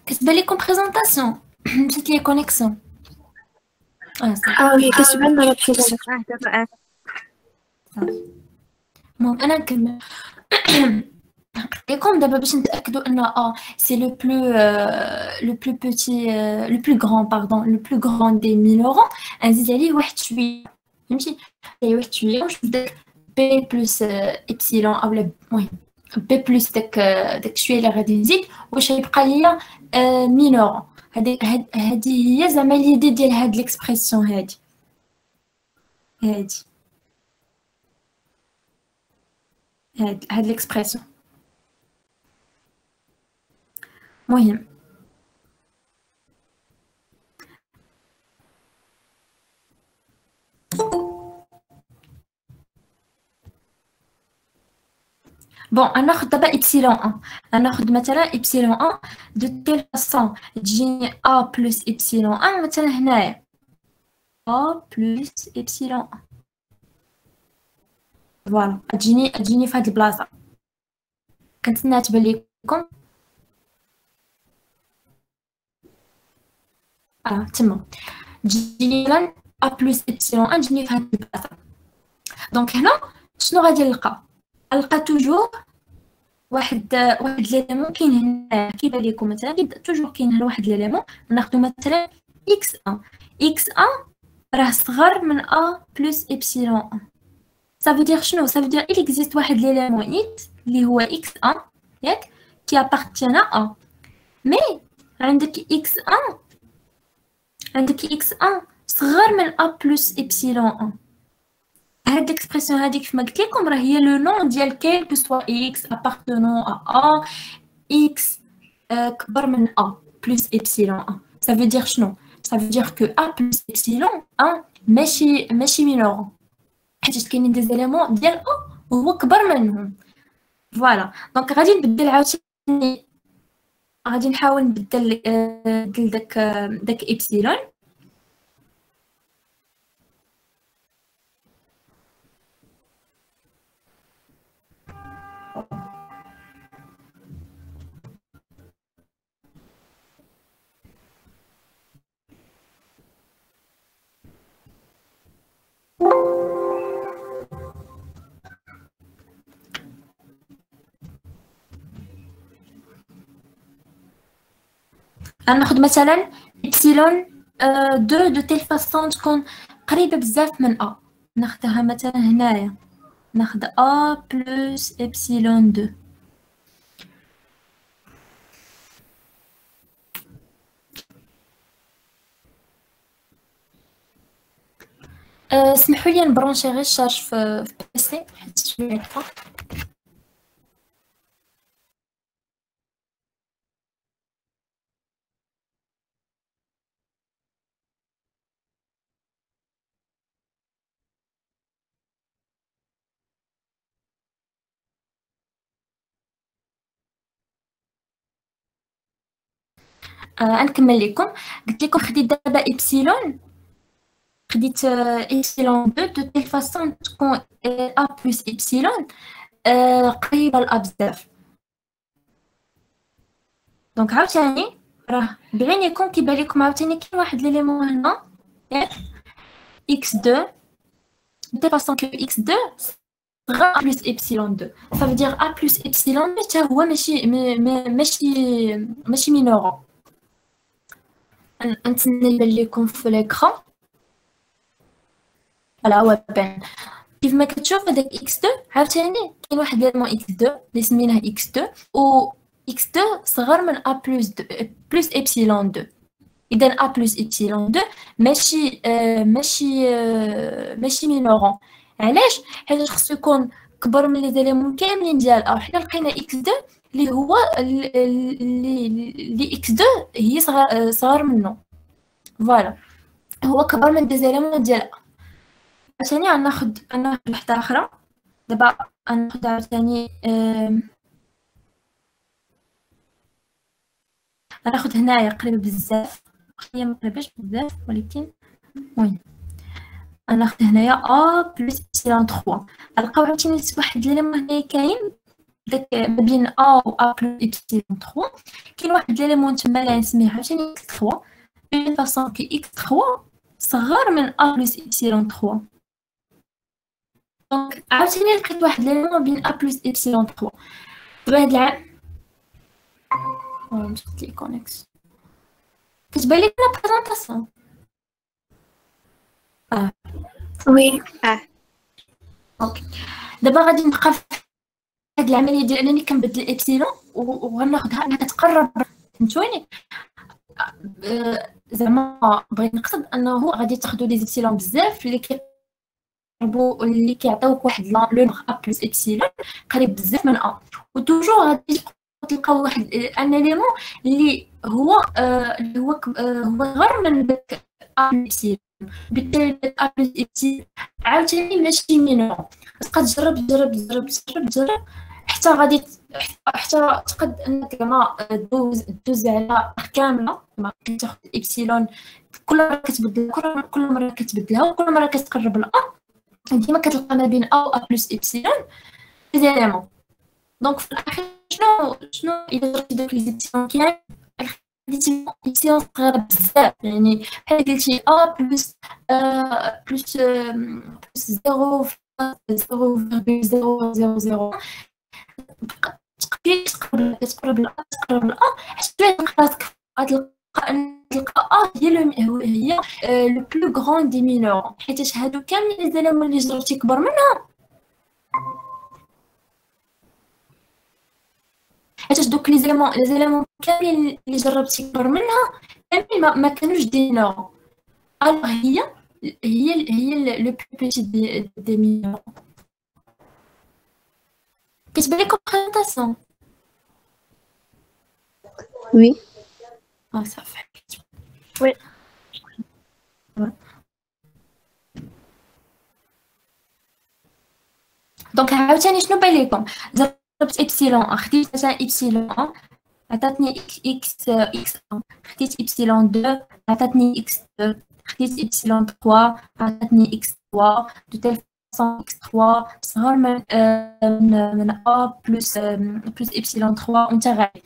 كتبان لكم بريزونطاسيون مشات لي كونيكسيون وي كتبان دابا بشي دابا المهم انا نكمل لكم دابا باش نتاكدوا ان سي لو بلو بوتي لو بلو غران باردون لو بلو غران دي مينورون نزيد عليه واحد شويه فهمتي عليه واحد شويه ونشوف داك بي بلس ايبسيلون اولا المهم بي بلس داك شويه اللي غادي نزيد واش غيبقى ليا مينورون. هذه هي زعما ليدي ديال هاد ليكسبرسيون هادي هاد ليكسبرسيون. مهم بون ناخذ دابا إبسيلون 1 ناخذ مثلا إبسيلون 1 دو تيل فاصون تجيني أ بلس إبسيلون 1 مثلا هنايا أ بلس إبسيلون 1 فوالا تجيني في هاد البلاصة كنتسنى تبان ليكم تما تجيني مثلا أ بلس إبسيلون 1 تجيني في هاد البلاصة. دونك هنا شنو غادي نلقى توجور واحد ليليمون كاين هنا كيبان لكم مثلا توجور كاين هنا واحد ليليمون ناخذ مثلا x1 راه صغر من a بلس إبسيلون 1 ça veut dire شنو ça veut dire il existe واحد ليليمون x اللي هو x1 ياك qui appartient à a mais عندك x1 صغر من a بلس إبسيلون 1. هاد l'expression هاديك كيفما قلت لكم راه هي لو نون ديال كيل كو سوا x appartenant à a x كبر من a plus epsilon 1. ça veut dire شنو ça veut dire que a plus epsilon 1 ماشي مينور حيت كاينين دي زيليمون ديال a وهو كبر منهم. فوالا دونك غادي نبدل عاوتاني غادي نحاول نبدل داك epsilon. ناخذ مثلا إبسيلون 2 دو تيل فاصون تكون قريبة بزاف من أ ناخدها مثلا هنايا ناخد أ بلس إبسيلون 2 سمحوا لي نبرونشي غير الشارج في بيسي حيت شويه هكا. نكمل لكم قلت لكم خديت دابا إبسيلون خديت إبسيلون 2 دو تيل فاصون تكون أ بلس إبسيلون قريبة لأ بزاف. دونك عاوتاني راه بعينيكم كيبان لكم عاوتاني كاين واحد ليليمون هنا ياك x2 دو تيل فاصون كو x2 غا A بلس إبسيلون 2 ça veut dire A بلس إبسيلون 2 حتى هو ماشي مينورون. نتسنى يبان لكم في l'écran. فوالا هو بان كيف ما كتشوف هذاك x2 عاوتاني كاين واحد ليليمون x2 اللي سميناه x2 و x2 صغر من a بلس إبسيلون 2. إذا a بلس إبسيلون 2 ماشي مينورون. علاش؟ حيت خصو يكون كبر من لي زيليمون كاملين ديال a وحنا لقينا x2 اللي هو اللي x2 هي صغر منه. فوالا هو كبر من دي زيليمون ديال a. عاوتاني غناخد وحده اخرى دابا غناخد عاوتاني غناخد هنايا قريبه بزاف هي مقريباش بزاف ولكن المهم غناخد هنايا a بلس إبسيلون 3 غنلقاو عاوتاني واحد ليليمون هنايا كاين داك ما بين ا و ا بلس إبسيلون 3 كاين واحد ليليمون تما اللي نسميه عاوتاني إكس 3 بين فاصون كي إكس 3 صغر من ا بلس إبسيلون 3 دونك عاوتاني لقيت واحد ليليمون بين ا بلس إبسيلون 3 دابا هاد العام مشات لي كونيكس كتبان لك لا بريزونطاسيون وي اوكي دابا غادي نبقى في هاد العمليه ديال انني كنبدل الابسيلون وغناخدها انها كتقرب فهمتوني زعما بغيت نقصد انه غادي تاخذوا لي زيبسيلون بزاف اللي كيعطيوك واحد لو ا بلس ابسيلون قريب بزاف من ا وتوجور غادي تلقاو واحد ان اليمون اللي هو هو غير من داك ا ابسيلون بالتالي داك ا بلس ابسيلون عاوتاني ماشي مينو تبقى تجرب حتى تقد انك زعما دوز على كامله ما كتاخذ الابسيلون كل مره كتبدلها كل مره كتبدلها وكل مره كتقرب لا ديما كتلقى ما بين ا و ا بلس ابسيلون زيريمون دونك في الاخير شنو الا درتي دوك لي زيبسيلون كامل خديتي ابسيلون صغيره بزاف يعني بحال قلتي ا بلس بلس 0.000 تقرب ل حتى تلقى ان تلقى هي لو بلو غران دي مينور حيت هادو كاملين لي زيليمون اللي جربتي كبر منها حيت دوك لي زيليمون كاملين اللي جربتي كبر منها كاملين ما كانوش دي نور الوغ هي لو بلو بيتي دي مينور كتبان لكم بريزونطاسيون وي صافي وي دونك عاوتاني شنو بان لكم ضربت إبسيلون خديت مثلا إبسيلون عطاتني إكس 1 خديت إبسيلون 2 عطاتني إكس 2 خديت إبسيلون 3 عطاتني إكس 3 دو تيل فاصون إكس 3 صغر من أ بلس إبسيلون 3 ونتا غادي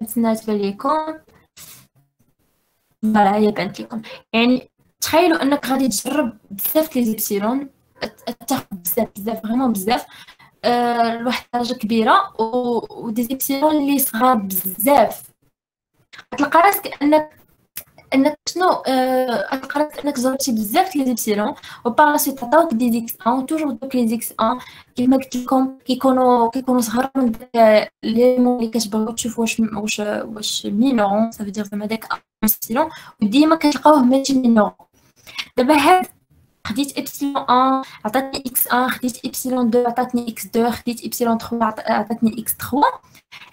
نتسنى تبان ليكم فوالا هي بانت لكم يعني تخيلوا انك غادي تجرب بزاف لي زيبسيلون تاخذ بزاف فريمون بزاف لواحد الدرجه كبيره ودي زيبسيلون اللي صغار بزاف تلقى راسك انك شنو تلقى راسك انك جربتي بزاف لي زيبسيلون وبار لا سويت عطاوك دي زيكس 1 توجور دوك لي زيكس 1 كيما قلت لكم كيكونوا صغار من داك لي مون اللي كتبغيو تشوفوا واش مينورون صافي دير زعما داك إبسيلون وديما كتلقاوه ماشي مينورون دابا هاد خديت إبسيلون 1 عطاتني إكس 1 خديت إبسيلون 2 عطاتني إكس 2 خديت إبسيلون 3 عطاتني إكس 3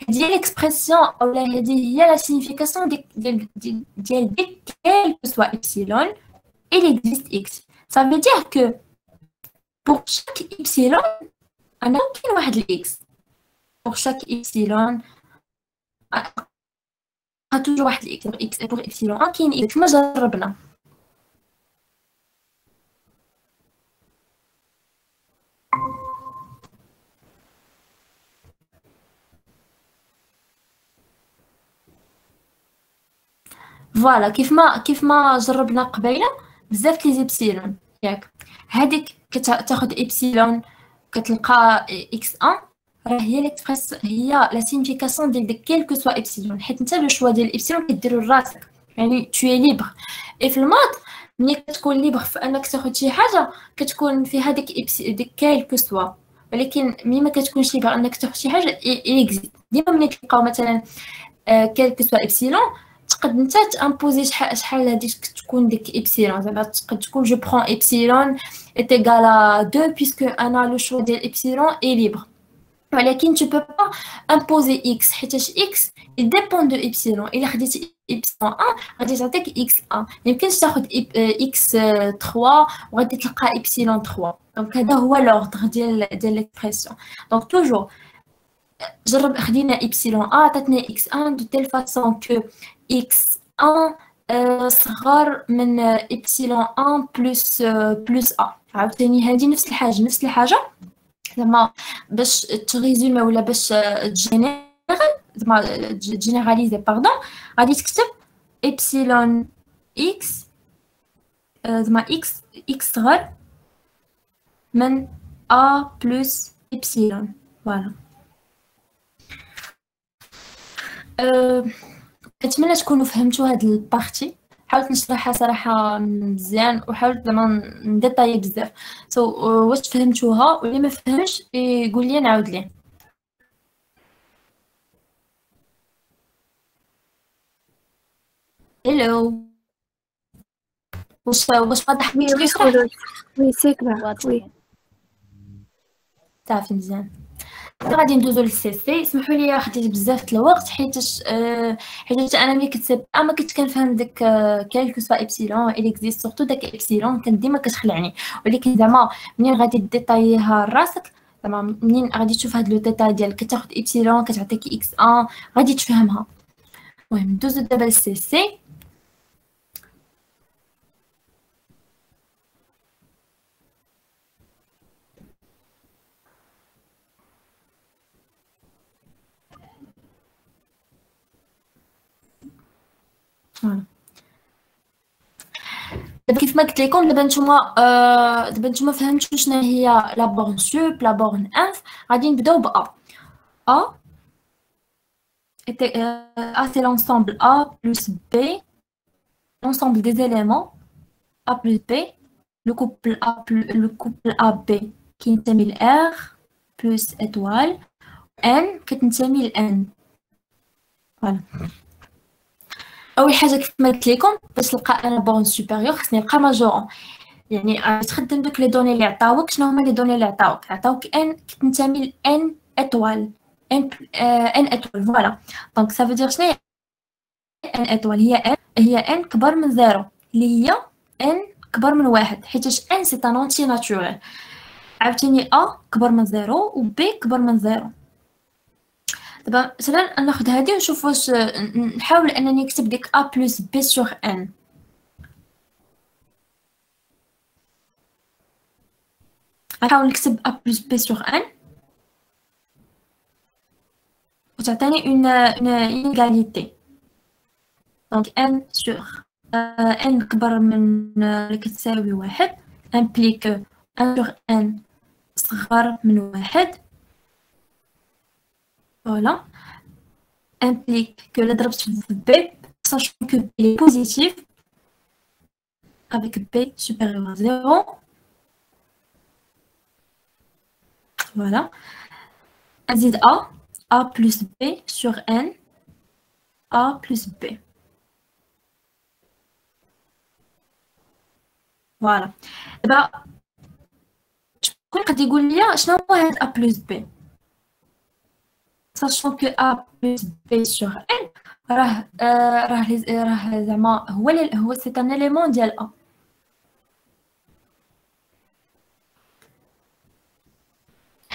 هادي هي ليكسبرسيون اولا هادي هي لا سيغنيفيكاسيون ديال كيل كو سوا إبسيلون il existe x ça veut dire que pour chaque epsilon انا كاين واحد الاكس pour chaque epsilon toujours واحد الاكس pour epsilon كاين اكس ما جربنا فوالا كيف ما جربنا قبيله بزاف لي زيبسيلون ياك هذيك كتاخذ ابسيلون كتلقى اكس 1 راه هي ليكسبريس هي لا سيغنيفيكاسيون ديال داك كيلكو سوا ابسيلون حيت انت لو شوا ديال الابسيلون كديرو لراسك يعني تو ليبر اي في الماط ملي كتكون ليبر في انك تاخذ شي حاجه كتكون فيها ديك كيلكو سوا ولكن ملي ما كتكونش ليبر انك تاخذ شي حاجه اكزيست ديما ملي تلقاو مثلا كيلكو سوا ابسيلون تقد انت تامبوزي شحال هذيك تكون ديك ابسيلون زعما تقد تكون جو برون ابسيلون est égal à 2 puisque انا لو شوا ديال ابسيلون اي ليبر ولكن tu peux pas imposer x حيتاش x il dépend de epsilon الا خديتي epsilon 1 غادي تعطيك x 1 يمكنش تاخذ x 3 وغادي تلقى epsilon 3 دونك هذا هو لوردر ديال ليكسبرسيون دونك توجور جرب خدينا epsilon a عطاتنا x 1 de telle façon que x 1 صغر من epsilon 1 plus a عاوتاني هذه نفس الحاجه زعما باش تريزومي ولا باش تجينيراليزي باردون غادي تكتب إبسيلون إكس زعما إكس صغر من A بلس إبسيلون فوالا. كنتمنى تكونوا فهمتوا هاد البارتي. حاولت نشرحها صراحه مزيان وحاولت زعما نديطاي بزاف واش فهمتوها واللي ما فهمش يقول لي نعاود ليه. هلو واش واضح لي شرحت؟ وي سي كلار وي صافي مزيان. غادي ندوزو للسي سي. اسمحوا لي خديت بزاف الوقت حيت انا ملي كنت سي ما كنت كنفهم داك كالكو سوا ايبسيلون اكزيست سورتو داك ايبسيلون كان ديما كتخلعني ولكن زعما منين غادي ديطاييها راسك زعما منين غادي تشوف هاد لو ديتاي ديال كتاخد ايبسيلون كتعطيكي اكس 1 غادي تفهمها. المهم ندوزو دابا للسي سي. دابا كيف ما قلت لكم دابا نتوما فهمتوا شنو هي لا بورن سوب لا بورن انف. غادي نبداو ب ا c'est l'ensemble A plus B, l'ensemble des éléments A plus B, le couple AB qui ينتمي R plus étoile N كتنتمي N. فوالا. اول حاجه كيف ما قلت لكم باش نلقى انا بورن سوبيريور خصني نلقى ماجورون. يعني تخدم دوك لي دوني اللي عطاوك. شنو هما لي دوني اللي عطاوك ان كتنتمي ل ان ايطوال ان ايطوال فوالا. دونك سا فو دير شنو هي ان ايطوال؟ هي ان كبر من زيرو اللي هي ان كبر من واحد حيتاش ان سي ان انتي ناتوريل. عاوتاني ا كبر من زيرو و بي كبر من زيرو. دابا مثلا ناخذ هذه ونشوف واش نحاول انني نكتب ديك ا بلس بي سور ان. غنحاول نكتب ا بلس بي سور ان وتعطيني اون انيغاليتي. دونك ان سور ان كبر من اللي كتساوي واحد امبليك ان سور ان صغر من واحد. Voilà, implique que la droite de B, sachant que B est positif, avec B supérieur à 0. Voilà. Azid A plus B sur N, A plus B. Voilà. Et bah, je peux dire que je n'ai pas A plus B. Sachant que A plus B sur N c'est un élément ديال A.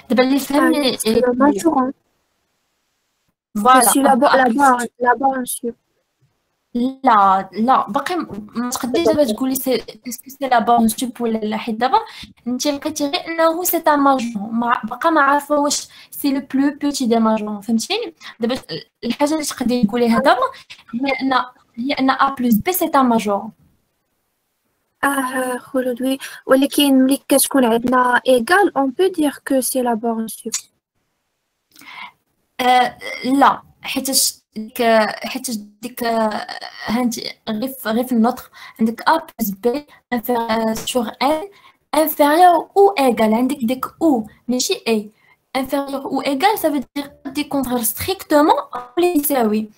دابا اللي فهمني فوالا la borne sup. لا باقي ما تقدريش دابا تقولي سي لا بورن سوب ولا لا حيت دابا انت لقيتي غير انه سي ان ماجون باقا ما عارفه واش سي لو بلو بوتي دي ماجون. فهمتيني؟ دابا الحاجه اللي تقدري تقوليها دابا هي ان ا بلس بي سي ان ماجون. خلود وي ولكن ملي كتكون عندنا ايغال اون بو دير كو سي لا بورن سوب. لا حيتاش ديك هانتي غير في النطق عندك ا بلس بي سور ان inférieur ou égal. عندك ديك او ماشي اي. inférieur ou égal ça veut dire دي كونتر ستريكتومون اللي يساوي.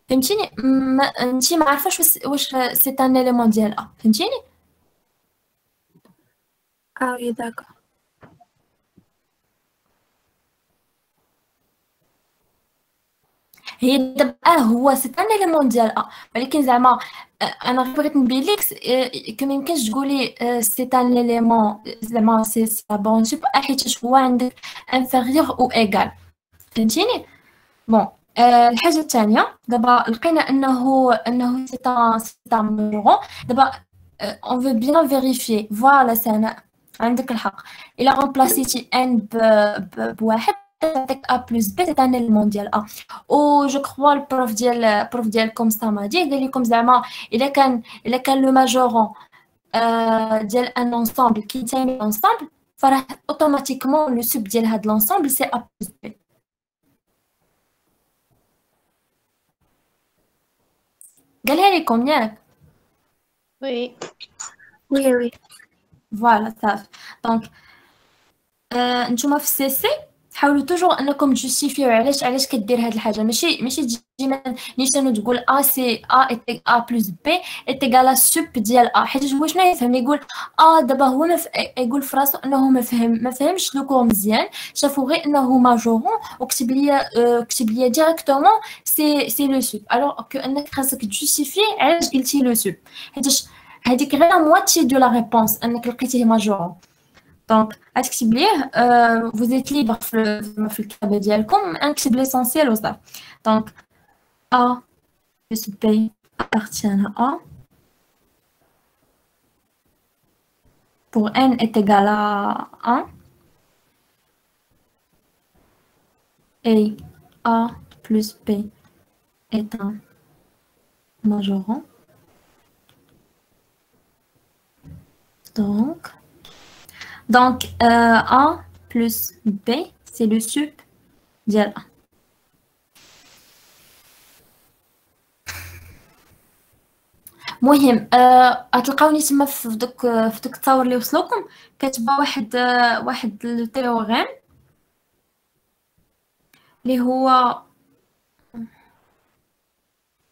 فهمتيني؟ انتي ما عارفاش واش سي ان اليمون ديال ا. فهمتيني؟ وي داكور. هي دابا هو سي ان اليمون ديال ا ولكن زعما انا غير بغيت نبين لك كو ما يمكنش تقولي سي ان اليمون زعما سي لا بون سوب حيت هو عندك انفيريور او ايغال. فهمتيني؟ بون الحاجه الثانيه دابا لقينا انه سي ان ماجورون. دابا on veut bien vérifier. Voilà, c'est عندك الحق. إلا remplacéتي n بواحد تعطيك a plus b c'est un élément ديال a. و جو كخوا البروف ديالكم سامادي قال لكم زعما إلا كان لو ماجورون ديال ان انصامبل كينتمي لانصامبل فراه اوتوماتيكمون لو سوب ديال هاد لانصامبل سي a plus b. قالها لكم ياك؟ وي Oui, oui. فوالا صافي. دونك نتوما في السي سي حاولوا توجور انكم تجوستيفيو علاش كدير هاد الحاجه. ماشي تجي نيشان تقول ا سي ا بلس بي ايتيغال سوب ديال ا، حيت هو شنو يفهم؟ يقول دابا هو يقول في راسو انه ما فهمش لو كور مزيان، شافو غير انه ماجورون وكتب ليا ديريكتومون سي لو سوب، الوغ كو انك خاصك تجوستيفي علاش قلتي لو سوب، حيت هذيك غير مواتي دو لا ريبونس انك لقيتيه ماجورون. دونك غتكتب ليه vous êtes libre في الكتابه ديالكم نكتب ليسونسيال وصافي. دونك a plus b appartient à a pour n est égal à 1 et a plus b est un majorant. Donc A plus B, c'est le sup ديال A. مهم غتلقاوني تما في دوك التصاور اللي وصلوكم كاتبه واحد التيوريم اللي هو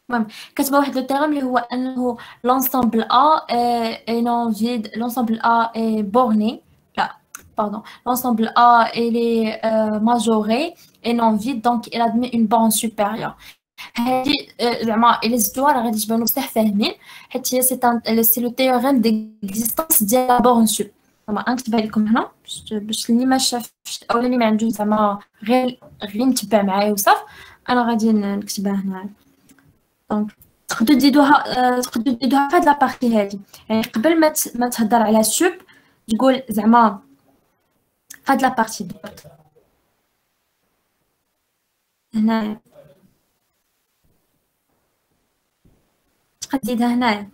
المهم كاتبه واحد التيوريم اللي هو انه l'ensemble A est non vide, l'ensemble A est borné. L'ensemble A il est majoré et non vide, donc il admet une borne supérieure. هادي زعما الا زدتوها راه غادي تبانو بصح فاهمين، حيت هي سي لو تيوريم ديكزيستانس ديال لا بورن سوب. زعما نكتبها لكم هنا باش اللي ما شافش او اللي ما عندوش زعما غير متبع معايا وصافي، انا غادي نكتبها هنا. دونك تقدروا تزيدوها في هاد لابارتي هادي، يعني قبل ما تهضر على سوب تقول زعما هاد لابارتي هنا تزيدها هنايا.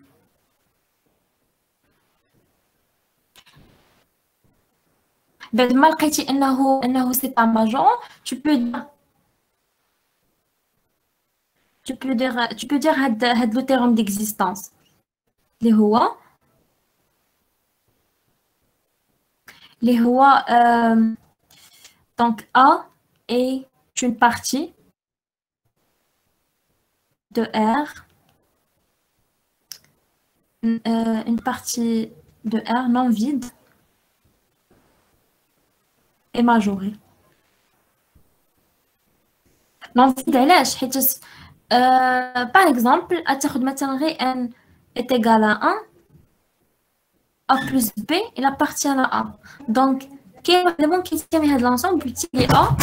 بعد ما لقيتي انه سي با ماجور tu peux dire هاد لو تيرم ديكزيستانس اللي هو donc A est une partie de R, une partie de R non vide est majorée. Non vide علاش؟ حيت par exemple غتاخد مثلا غير n est égal à 1 A plus B il appartient à A. Donc كاين واحد المهم كيتسمي هاد لونسومبل تيلي A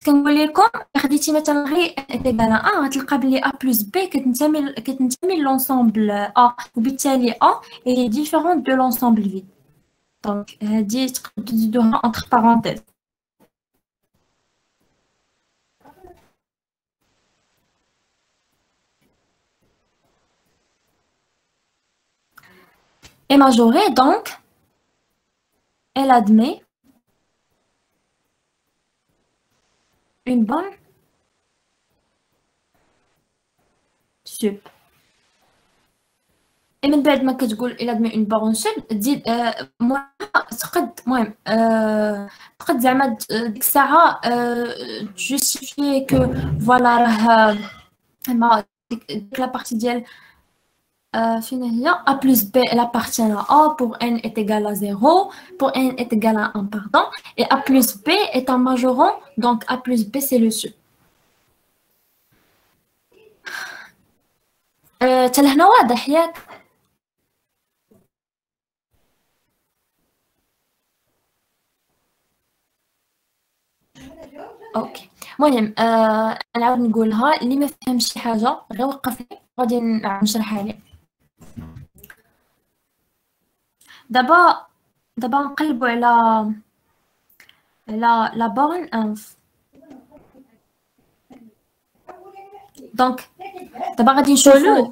كنقول لكم خديتي مثلا غير ايغال ا غتلقى بلي ا بلس بي كتنتمي لونسومبل ا، وبالتالي ا هي ديفيرونت دو لونسومبل فيد. دونك هادي تقدروا تزيدوها انتر بارونتيز. est majorée, donc elle admet une bonne sup. et من بعد ما كتقول إلا admet une bonne sup تزيد تقد زعما ديك الساعة جوستيفي كو فوالا راه زعما ديك لابارتي ديال فين هي A plus B elle appartient à A pour n est égal à 0 pour n est égal à 1 pardon, et A plus B est un majorant, donc A plus B c'est le sup. تلهنا واضح ياك؟ المهم نعاود نقولها، اللي ما فهمش شي حاجه غير وقفني غادي نشرحها ليه. دابا نقلبوا على لا بورن انف. دونك دابا غادي نشوفوا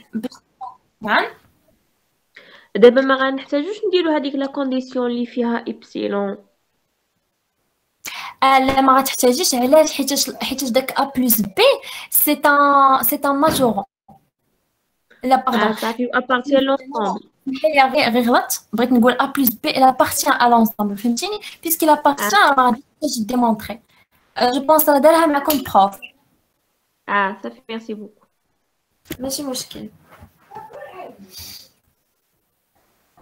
نعم. دابا ما غنحتاجوش نديرو هذيك لا كونديسيون اللي فيها إبسيلون. لا ما غتحتاجيش. علاش؟ حيتاش داك ا بلس بي سي ان ماجورون. لا باردون صافي ابارتي لونسومبل. هي غير غلط. بغيت نقول ا بلس بي elle appartient à l'ensemble، فهمتيني؟ بيسكي il appartient ما غاديش ديمونطري. جو بونس راه دارها معكم بروف. صافي ميرسي بوكو. ماشي مشكل.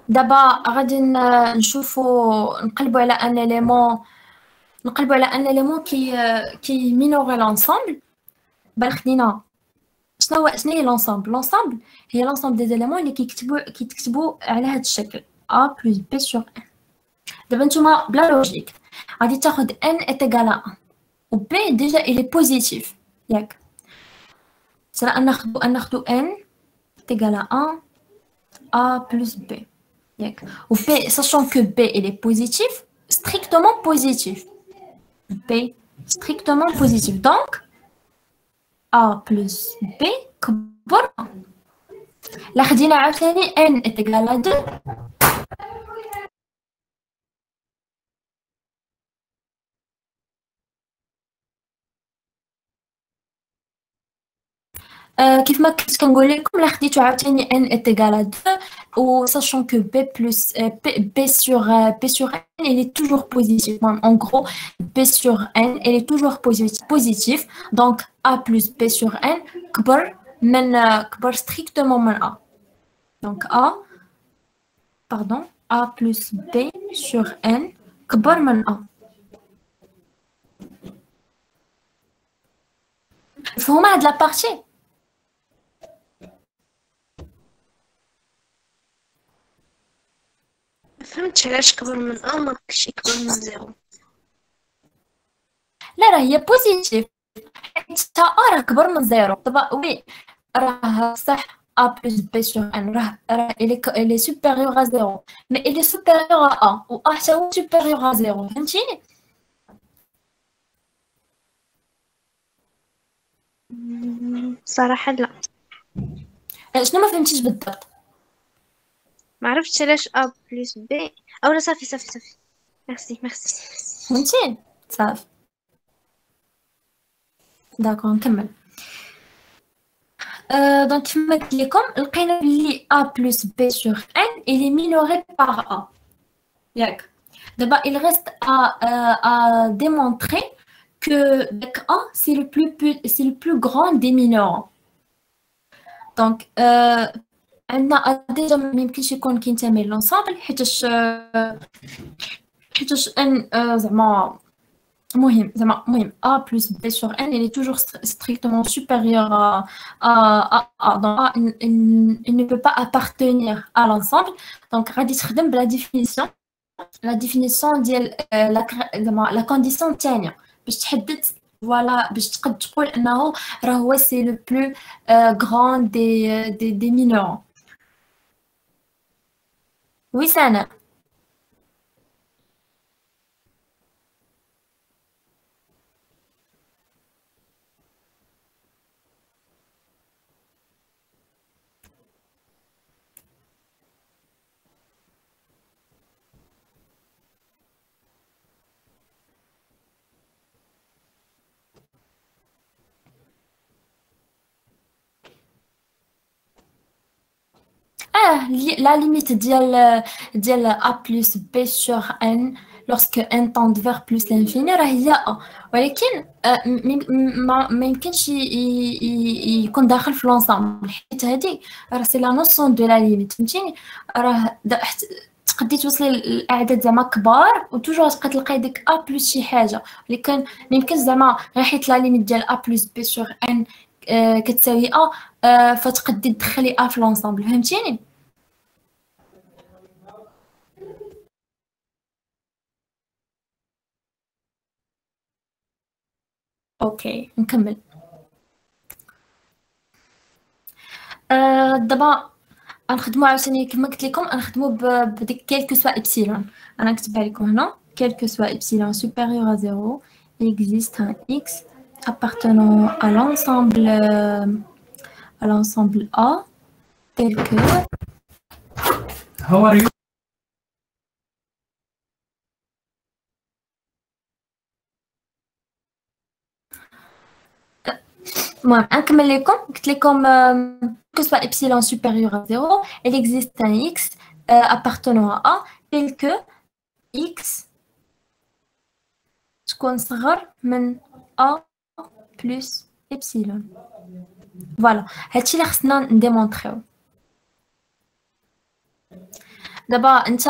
دابا غادي نشوفوا نقلبوا على ان اليمون كي مينوري لونسومبل. بل خدينا شنو هي لونسومبل هي لونسومبل دي زيليمون اللي كيتكتبوا على هذا الشكل a plus b sur n. دابا نتوما بلا لوجيك غادي تاخذ n est égal à 1 و b déjà il est positif ياك. سرا ناخذ n est égal à 1 a plus b ياك. و b sachant que b il est positif, strictement positif, b strictement positif, donc a plus b كبر. لا خدينا عاوتاني n est égal à 2 كيف ما كنت كنقول لكم. لا خديتو عاوتاني n est égal à 2 و sachant que b plus b sur n il est toujours positif. En gros b sur n il est toujours positif, donc a plus b sur n كبر strictement من a. donc a plus b sur n كبر من a. مفهومه هاد لابارتي؟ فهمتش علاش كبر من ما كاينش كبر من زيرو. لا راه هي بوزيتيف حتى راه كبر من زيرو. دابا وي راه صح a plus b sur n راه il est supérieur à 0 mais il est supérieur à a و a حتى هو supérieur à 0. فهمتيني؟ صراحة لا، شنو ما فهمتيش بالضبط؟ ما عرفتش علاش ا بلس بي. او لا صافي ميرسي. فهمتي؟ صافي داكور نكمل. دونك كما قلت لكم لقينا بلي a plus b sur n il est minoré par a ياك. دابا il reste à démontrer que داك a c'est le plus grand des minorants. دونك عندنا ديجا ما يمكنش يكون كينتمي لونسومبل حيتاش ان زعما مهم a plus b sur n il est toujours strictement supérieur à donc a il ne peut pas appartenir à l'ensemble. donc غادي تخدم بلا définition ديال la condition الثانيه باش تحدد فوالا باش تقد تقول انه راه هو سي لو بلو غران دي مينورون. وي سنة la limite ديال a plus b sur n lorsque n tend vers plus l'infini راه هي a، ولكن ما يمكنش يكون داخل في لونسامبل حيت هذه راه سي لا نوسيون دو لا ليميت. فهمتيني؟ راه تقدري توصلي الاعداد زعما كبار وتوجور تبقى تلقاي ديك a plus شي حاجه، ولكن ما يمكنش زعما غير حيت لا ليميت ديال a plus b sur n كتساوي a فتقدي تدخلي a في لونسامبل. فهمتيني؟ اوكي نكمل. دابا غنخدموا عاوتاني كما قلت لكم، غنخدموا بديك كيلكو سوا إبسيلون. أنا كتبها لكم هنا كيلكو سوا إبسيلون supérieur à 0 il existe un x appartenant à l'ensemble A tel que How are you? المهم نكمل لكم. قلت لكم que soit epsilon supérieur à 0 il existe un x appartenant à A tel que x تكون صغر من A plus epsilon. فوالا هادشي اللي خصنا نديمونطريو. دابا انت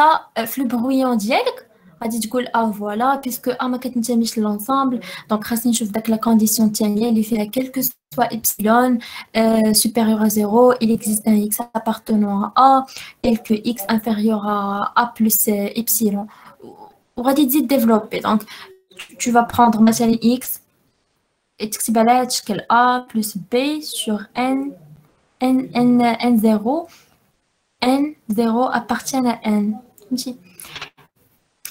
في البرويون ديالك غادي تقول فوالا بيسكو ما كتنتميش للونسامبل، دونك خاصني نشوف داك لا كونديسيون الثانيه اللي فيها كلكو سوا epsilon supérieur à 0 il existe un x appartenant à A tel que x inférieur à A plus epsilon. وغادي تزيد ديفلوبي. دونك tu vas prendre مثلا x et تكتب على هاد الشكل A plus B sur n0 n0 appartient à n. فهمتي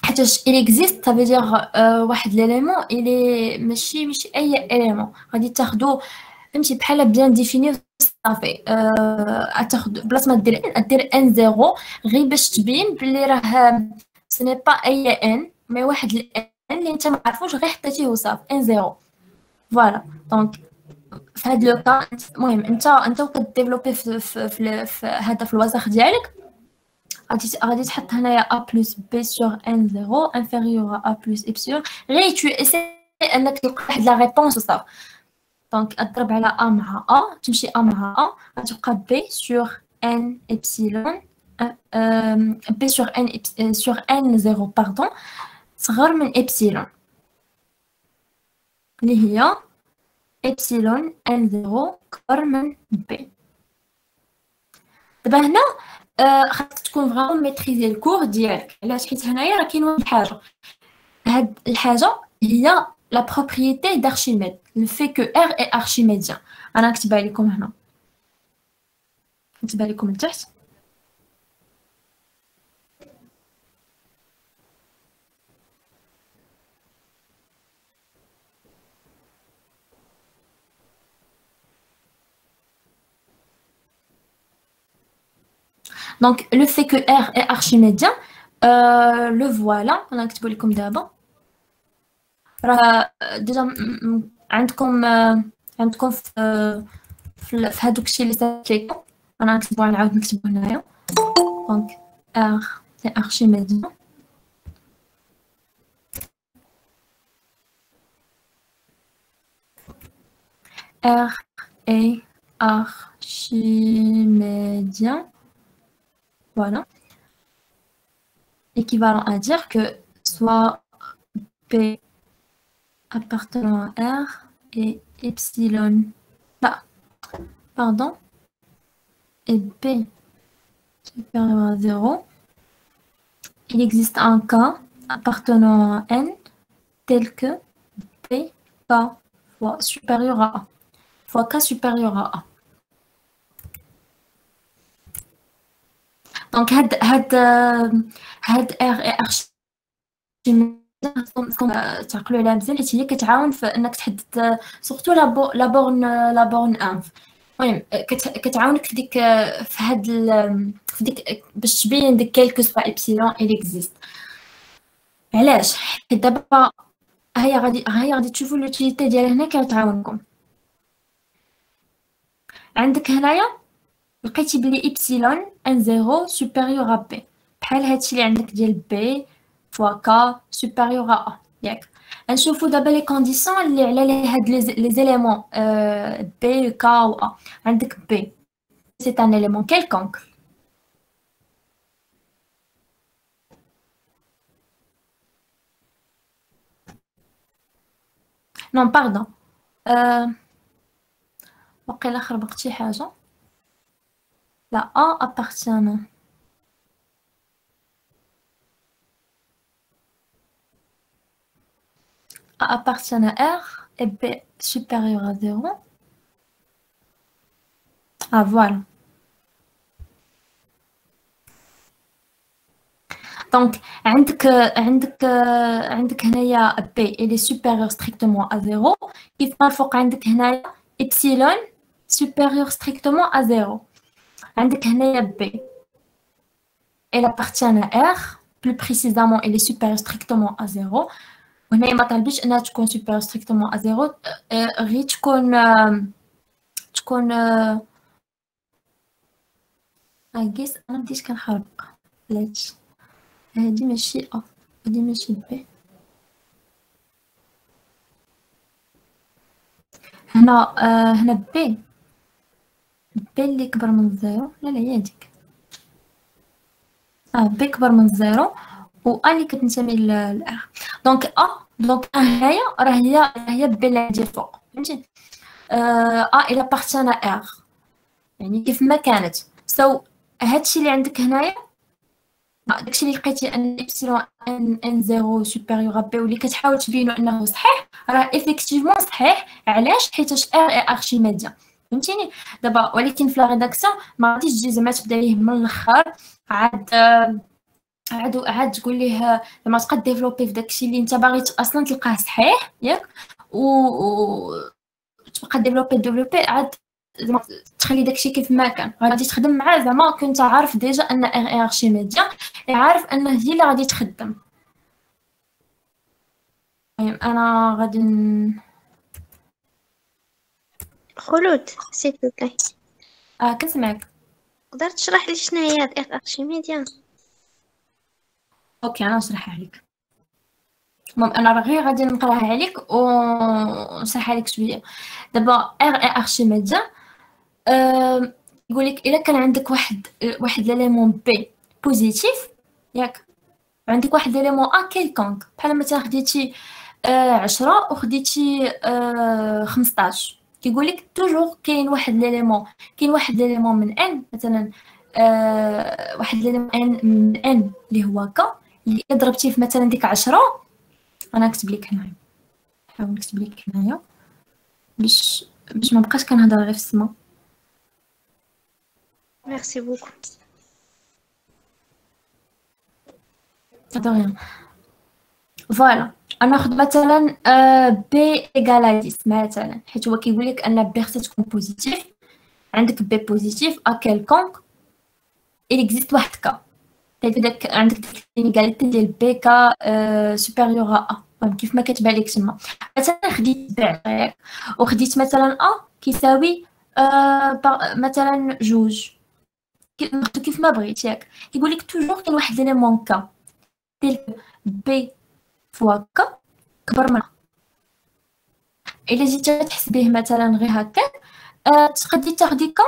حيتاش il existe ça veut dire واحد l'élément il est ماشي اي élément غادي تاخدو فهمتي بحال بيان ديفينيو صافي. تاخد بلاصه ما دير n0 غير باش تبين بلي راه ce n'est pas اي n مي واحد الان اللي انت ما عارفوش غير حطيتيه وصافي n0. فوالا دونك في هاد لو كا المهم انت كديفلوبي في هذا في الوسخ ديالك غادي تحط هنايا a plus b sur n0 inférieur à a plus epsilon غير tu essaies انك تلقى واحد لا ريبونس وصافي. دونك تضرب على a مع a تمشي a مع a غتبقى b sur n epsilon b sur n0 pardon صغر من epsilon اللي هي epsilon n0 كبر من b. دابا هنا خاصك تكون فريمون ميتريزي الكور ديالك. علاش؟ حيت هنايا راه كاين واحد الحاجه، هاد الحاجه هي لا بروبريتي d'Archimède le fait que R est archimèdien. انا كتبها لكم هنا، كتبها لكم لتحت. Donc, le fait que R est archimédien, le voilà. On a كتبوا لكم دابا. راه ديجا عندكم في هذوك الشيء اللي صيفط لكم. انا نعاود نكتبو هنايا. Donc R est archimédien. R est archimédien. Voilà. Équivalent à dire que soit P appartenant à R et epsilon, pardon, et P supérieur à 0, il existe un cas appartenant à N tel que P fois supérieur à A, fois K supérieur à A. دونك هاد ار اي ارشيميديان تعقلوا عليها مزيان حيت هي كتعاون في انك تحدد سورتو لا بورن انف. المهم كتعاونك في ديك في ديك باش تبين ديك كيلكو سوا ابسيلون il existe. علاش؟ حيت دابا هي غادي تشوفوا لوتيليتي ديالها هنا كتعاونكم. عندك هنايا لقيتي بلي epsilon n0 supérieur à b بحال هادشي اللي عندك ديال b فوا k supérieur à a ياك. نشوفوا دابا لي كونديسيون اللي على هاد لي زيليمون b k و a. عندك b c'est un élément quelconque. non pardon وقيلا خربقت شي حاجه. La A appartient à R et b supérieur à 0. Ah, voilà. Donc, عندك هنايا b il est supérieur strictement à 0. كيف ما الفوق عندك هنايا epsilon supérieur strictement à 0. عندك هنايا b elle appartient à r, plus précisément elle est supérieure strictement à 0. وهنايا ما طالبيش انها تكون supérieure strictement à 0. غير تكون اجيس انا بديت كنخربق علاش هادي ماشي هادي ماشي بي. هنا بي اللي كبر من 0. لا هي هاديك بي كبر من 0 و اللي كتنتمي للار. دونك هنايا راه هي بي اللي عندي الفوق فهمتي. الى بارتيان ار يعني كيف ما كانت. هادشي اللي عندك هنايا داكشي اللي لقيتي ان ابسيلون ان 0 سوبيريور بي واللي كتحاول تبينو انه صحيح راه افيكتيفمون صحيح. علاش؟ حيتاش ار اي ارشيميديان فهمتيني دابا. ولكن في لا ريداكسيون ما غاديش تجي زعما تبدا ليه من الاخر عاد تقول ليه زعما تبقى ديفلوبي في داكشي اللي انت باغي اصلا تلقاه صحيح ياك و تبقى ديفلوبي عاد زعما تخلي داكشي كيف ما كان. غادي تخدم معاه زعما كنت عارف ديجا ان ار اي ارشيميديان عارف ان هي اللي غادي تخدم. انا غادي خلود سيت بلاي كنسمعك. تقدر تشرح لي شنو هي هاد ارشيميديان؟ اوكي انا نشرحها عليك. المهم انا راه غير غادي نقراها عليك ونشرحها لك شويه. دابا ار اي ارشيميديان يقول لك الا كان عندك واحد ليليمون بي بوزيتيف ياك عندك واحد ليليمون كيلكونك بحال مثلا خديتي 10 وخديتي 15 كيقول لك توجور كاين واحد ليليمون من ان مثلا واحد ليليمون ان من ان اللي هو ك اللي ضربتيه في مثلا ديك 10. انا نكتب لك هنايا نحاول نكتب لك هنايا باش ما بقاش كنهضر غير في السما. ميرسي بوكو. rien. فوالا ناخذ مثلا بي ايغال 10 مثلا حيت هو كيقول لك ان بي خصها تكون بوزيتيف. عندك بي بوزيتيف كيلكونك il existe واحد كا داك عندك ديك الانيغاليتي ديال بي كا سوبيريور ا كيف ما كتبان لك تما. مثلا خديت بي وخديت مثلا كيساوي مثلا جوج ناخدو كيف ما بغيت ياك. كيقول لك توجور كاين واحد ليليمون كا ديال بي فوا كا كبر من الا جيتي تحسبيه مثلا غير هكاك تقدري تاخدي كا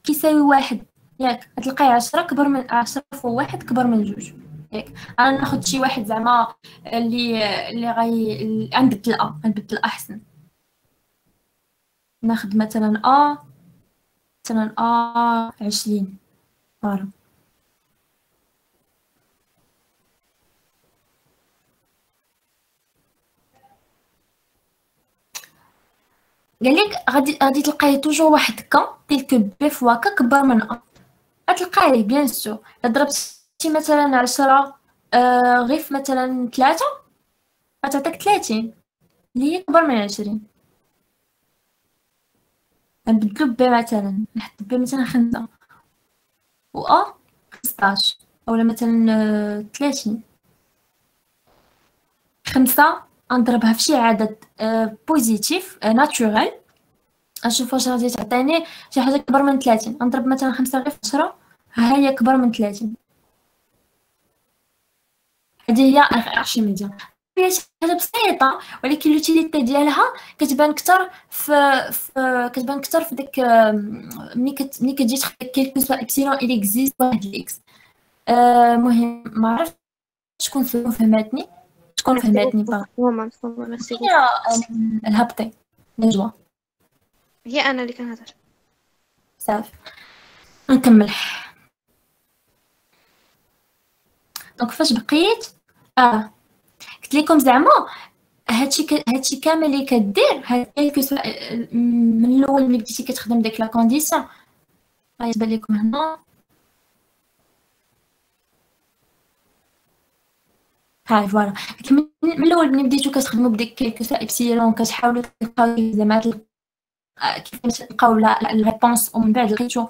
كيساوي واحد ياك تلقاي 10 كبر من 10 فوا واحد كبر من جوج ياك. انا ناخذ شي واحد زعما اللي غنبدل احسن. ناخذ مثلا مثلا 20 فوالا. قال لك غادي تلقاي توجور واحد كا تلك بي فوا كا كبر من غتلقايه بيان سور. ضربتي مثلا 10 غير في مثلا 3 غتعطيك 30 اللي هي كبر من 20. نبدلو بي مثلا نحط بي مثلا 5 و 15 اولا مثلا 30. 5 نضربها في شي عدد بوزيتيف ناتورال نشوف واش غادي تعطيني شي حاجه كبر من 30. نضرب مثلا 5 غير في 10 ها هي كبر من 30. هذه هي ارشيميديان. هي شي حاجه بسيطه ولكن لوتيليتي ديالها كتبان اكثر في ديك ملي كتجي تخدم كيلكو سوا ابسيلون il existe واحد الاكس. المهم ما عرفتش شكون فهمتني مفهومة ميرسي بوكو. هي الهبطي نجوى هي انا اللي كنهضر. صافي نكمل. دونك فاش بقيت قلت لكم زعما هادشي كامل اللي كدير هاد كيلكو من الاول ملي بديتي كتخدم ديك لا كونديسيون غيبان لكم هنا هاي فوالا. من الاول ملي بديتو كتخدموا بديك كيلكو سوا ايبسيلون كتحاولوا تلقاو زعما كيفاش تلقاو لا الريبونس ومن بعد لقيتو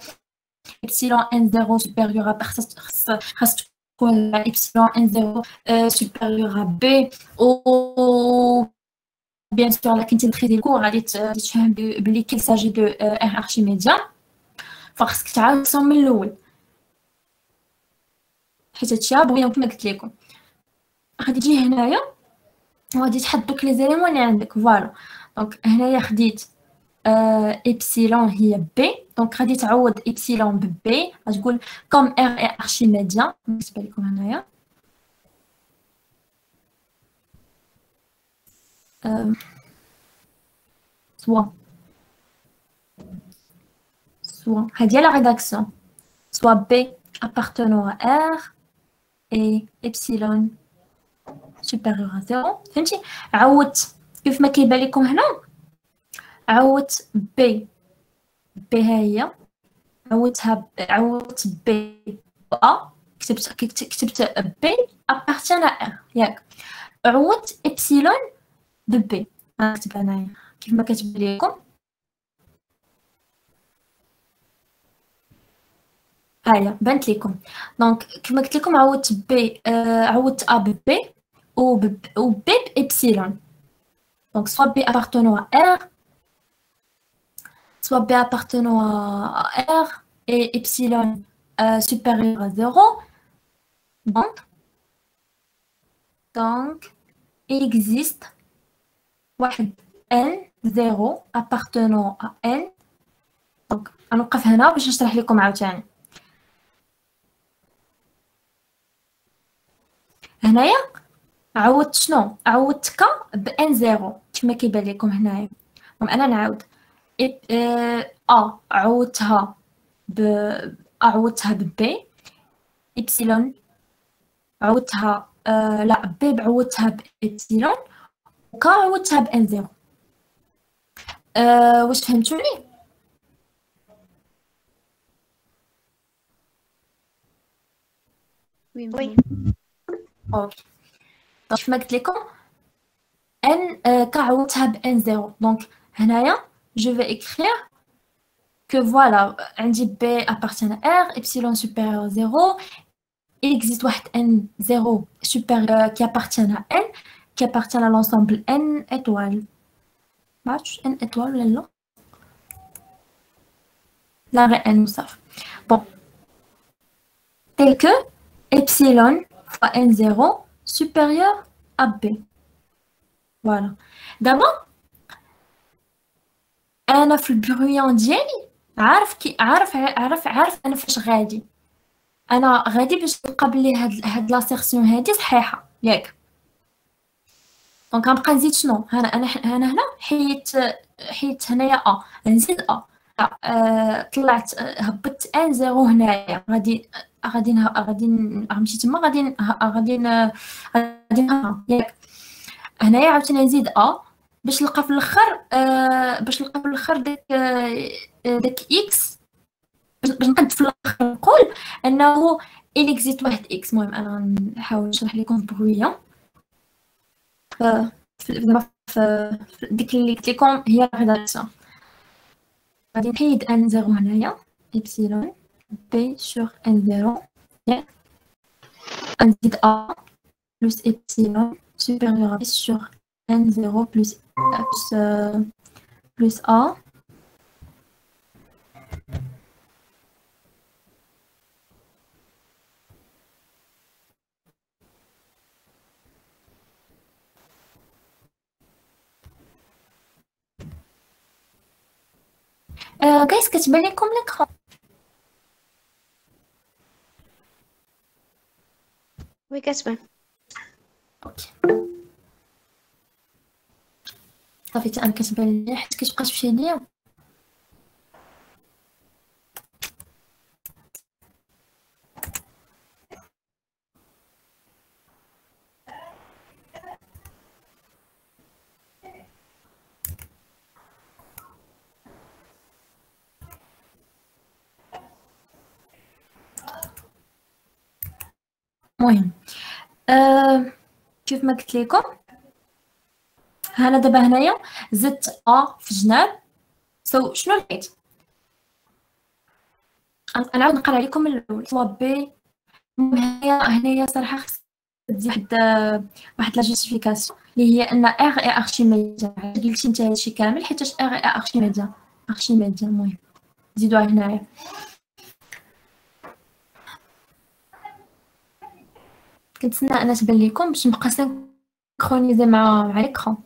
ايبسيلون ان زيرو سوبيريور ا خاص تكون ايبسيلون ان زيرو سوبيريور ا بي و بيان سور لا كنتي تخدي الكور غادي تفهم بلي كيل ساجي دو ار ارشيميديان فخصك تعاود تصوم من الاول حيت هادشي بغينا كما قلت لكم. غادي تجي هنايا وغادي تحط دوك لي زيليمون اللي عندك فوالا. دونك هنايا خديت ايبسيلون هي بي دونك غادي تعوض ايبسيلون ببي غتقول كوم ار اي ارشيميديان نكتب لكم هنايا soit هادي لا ريداكسيون soit b appartenant à r et epsilon supérieur à 0 فهمتي. عوضت كيف ما كيبان لكم هنا عوضت b ها هي عوضت b a كتبت b appartient à r ياك عوضت epsilon ب b نكتب هنايا كيف ما كتبان لكم هايا بانت لكم. دونك كما قلت لكم عوضت بي عوضت ا ب بي و بي بإبسيلون دونك سوا بي appartenant à r soit b appartenant à r et epsilon supérieur à 0 donc il existe واحد n0 appartenant à n دونك غنوقف هنا باش نشرح لكم عاوتاني. هنايا عوضت شنو عوضت ك ب ان زيرو كما كيبان لكم هنايا. انا نعاود عوضتها ب بي ايبسيلون عوضتها لا بي عوضتها بإبسيلون وك عوضتها ب ان زيرو. واش فهمتوني؟ وي اوكي دونك كما قلت لكم n كعوضتها ب n 0 دونك هنايا je vais écrire que voilà عندي b appartient à r epsilon supérieur à 0 il existe واحد n 0 supérieur qui appartient à n qui appartient à l'ensemble n étoiles معرفتش n étoiles ولا لا لا غير n وصافي bon tel que epsilon fois n0 supérieur à b voilà. دابا انا في البرويون ديالي عارف انا فاش غادي انا غادي باش نلقى بلي هاد لاسيرسيون هادي صحيحه ياك. دونك غنبقى نزيد شنو هنا حيت هنايا نزيد طلعت هبطت ان زيرو هنايا غادي مشيت تما غادي ياك هنايا عاوتاني نزيد باش نلقى في الاخر داك اكس باش نقد في الاخر نقول انه il existe واحد اكس. المهم انا غنحاول نشرح لكم برويه في ديك اللي قلت لكم هي ريداكسيون. غادي نحيد ان زيرو هنايا epsilon b sur n زيرو نزيد plus epsilon supérieur à b sur n0 plus a guys كتبان لكم l'écran وي كتبان اوكي صافي انا كتبان لي حيت كتبقى تمشي ليا المهم كيف ما قلت لكم، انا دابا هنايا زدت في جناب. شنو لقيت؟ انا عاود نقرا عليكم من الاول. سوا بي هنايا صراحه خص تزيد واحد لا جوستيفيكاسيون اللي هي ان ار اي ارشيميديان. قلتي انت هادشي كامل حيتاش ار اي ارشيميديان. المهم زيدوها هنايا. كنتسنى انا تبان لكم باش نبقى سانكرونيزي مع ليكرون.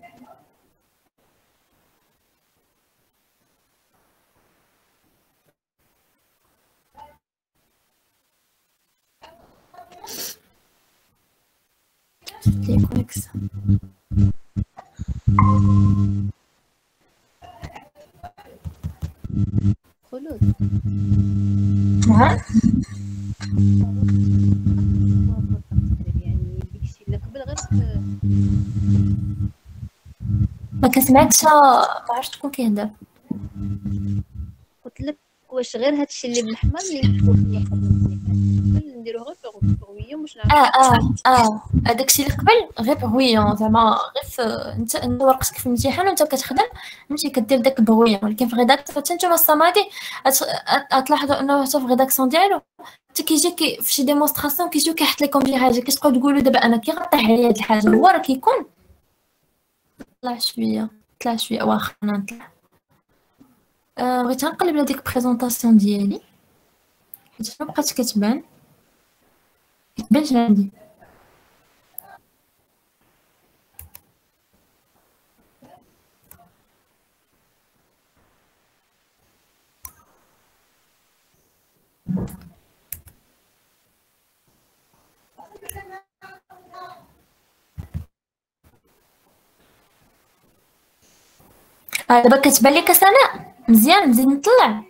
خلود يعني داكشي اللي قبل غير ما كسمعتش، ما عرفتش تكون كيهضر. قلت لك واش غير هادشي اللي بالاحمر اللي مكتوب فيه قبل نديروه غير بغويه واش نعرف. داكشي اللي قبل غير بغويون، زعما غير انت ورقتك في الامتحان وانت كتخدم فهمتي كدير داك بغويون. ولكن في غيداك نتوما الصمادي غتلاحظوا انه حتى في غيداكسيون ديالو حتى كيجي في شي ديمونستراسيون كيجيو كيحط لكم شي حاجه كتبقاو تقولوا دابا انا كي غطيح عليا هاد الحاجه هو راه كيكون طلع شويه واخا انا نطلع. بغيت نقلب على ديك البريزونطاسيون ديالي حيت ما بقاتش كتبانش عندي. دابا كتبان لك سناء مزيان. نزيد نطلع.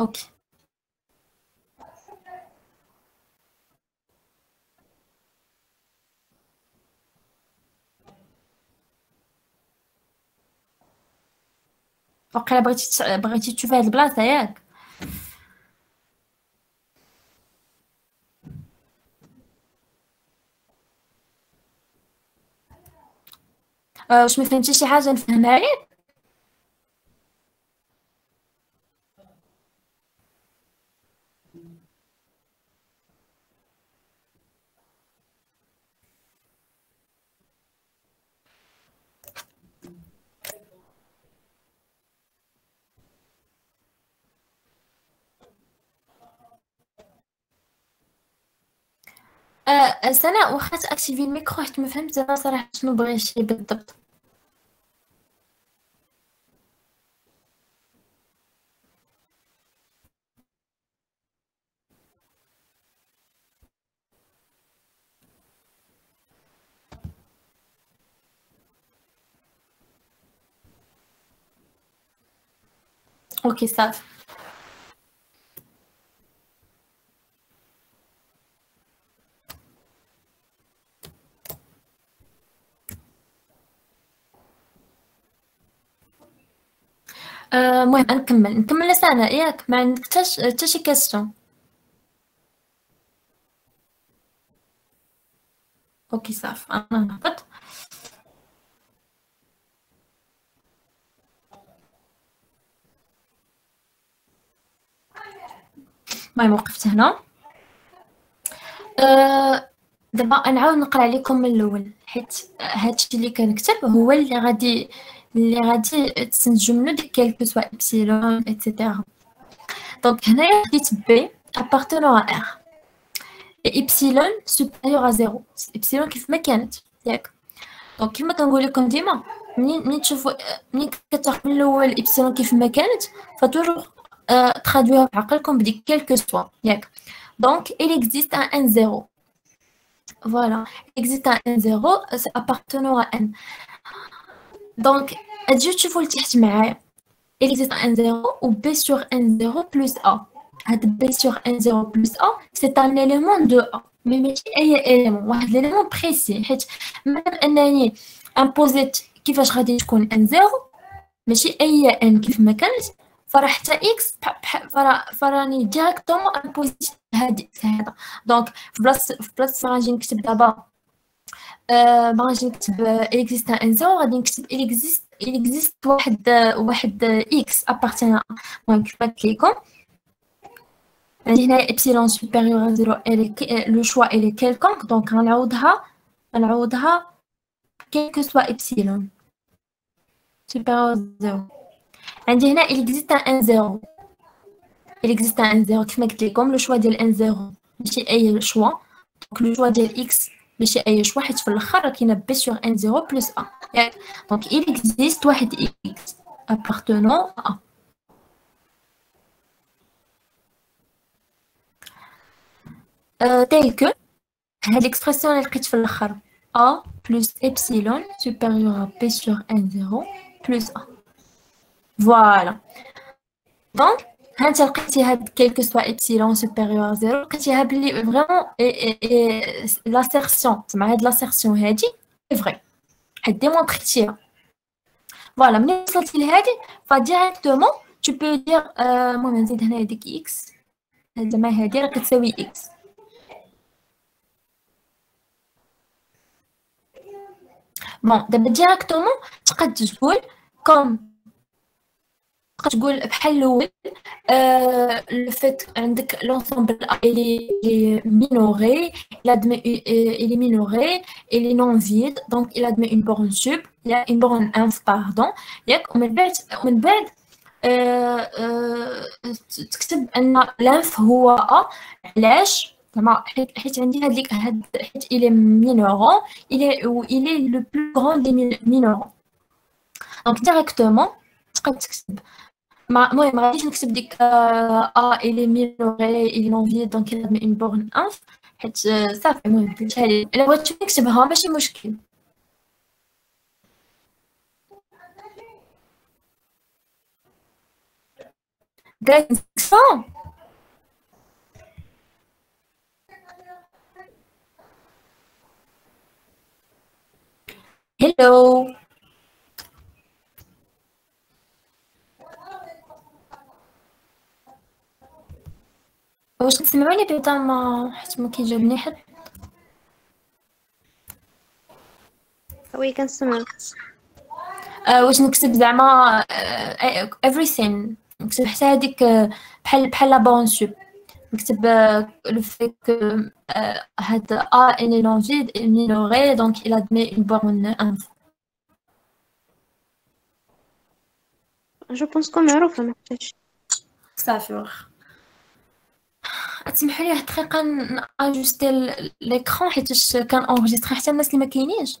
اوكي وقيلا بغيتي تشوفي هاد البلاصه ياك. واش ما فهمتي شي حاجه نفهمها لك؟ سناء واخا تاكتيفي الميكرو حيت ما فهمت انا صراحه شنو بغيتي بالضبط. اوكي صافي. المهم نكمل سناء ياك. ما عندك حتى شي كاستيون؟ اوكي صافي انا نهبط. المهم وقفت هنا. دابا نعاود نقرا عليكم من الاول حيت هادشي اللي كنكتب هو اللي غادي تستنتجوا منه ديك كالكو سوا ايبسيلون ايتترا. دونك هنايا خديت بي ابارتونون ا ار ايبسيلون سوبيريور ا زيرو. ايبسيلون كيف ما كانت ياك. دونك كيما كنقول لكم ديما منين تشوفوا منين كتاخذوا من الاول ايبسيلون كيف ما كانت فتوجور ترادويها في عقلكم بديك كالكو سوا ياك. Donc, il existe un N0. Voilà, il existe un N0 appartenant à N. Donc, tu vois le titre معايا. Il existe un N0 ou B sur N0 plus A. B sur N0 plus A, c'est un élément de A. Mais ماشي أي élément. واحد l'élément précis. حيت même أنني imposé كيفاش غادي تكون N0 ماشي أي N كيف ما كانت فراه حتى اكس فراني ديريكتومون امبوزيت هاد اكس هذا. دونك في بلاصه غادي نكتب دابا غادي نكتب اكزيست ان زيرو، غادي نكتب اكزيست واحد اكس ابارتينا. المهم كيف قلت لكم عندي هنا ابسيلون سوبيريور ا زيرو لو شوا الي كيلكونك، دونك غنعوضها كيل كو سوا ابسيلون سوبيريور زيرو. عندي هنا il existe un 0 كيف ما قلت لكم لو شوا ديال ان 0 ماشي اي شوا، دونك لو شوا ديال اكس ماشي اي شوا حيت في الاخر راه كاينه بي سور ان 0 بلس ا، ياك. دونك il existe واحد اكس appartenant à tel que هاد l'expression اللي لقيت في الاخر a plus epsilon supérieur à p sur n 0 plus a. Voilà. Donc هانت لقيتي هاد كيلكو سوا ابسيلون سوبيريور زيرو، لقيتيها بلي فريمون لاسيرسيون زعما هاد لاسيرسيون هادي فري حيت ديمونطريتيها. فوالا ملي وصلتي لهادي فديريكتومون تو بو دير المهم نزيد هنا ديك اكس زعما هادي راه كتساوي اكس. بون دابا ديريكتومون تقد تقول كوم تقول بحال الاول لو فيت عندك لونسومبل il est minoré, il est minoré, il est non vide, donc il admet une borne sub, il y a une borne inf pardon, ياك. ومن بعد تكتب ان الانف هو ا. علاش؟ زعما حيت عندي هاد حيت il est minorant, il est le plus grand des minorants. donc directement تقدر تكتب المهم غاديش نكتب ديك il est minoré, il est non vide, donc il admet une borne inf حيت صافي. المهم قلتها لي الا بغيتو نكتبها ماشي مشكل. درت نكتبها. هلو واش تسمعوني بعدا؟ ما حيت ما كيجاوبني حد. وي كنسمعك. واش نكتب زعما everything نكتب حتى هذيك بحال لا بون سوب نكتب لو في كو هاد ان اي نون فيد مينوري دونك il admet une borne inf. جو بونسكم معروفة محتاج. صافي واخا. تسمحوا لي دقيقه ناجوستي ليكرون حيت كان اونغيستري حتى الناس اللي ما كاينينش.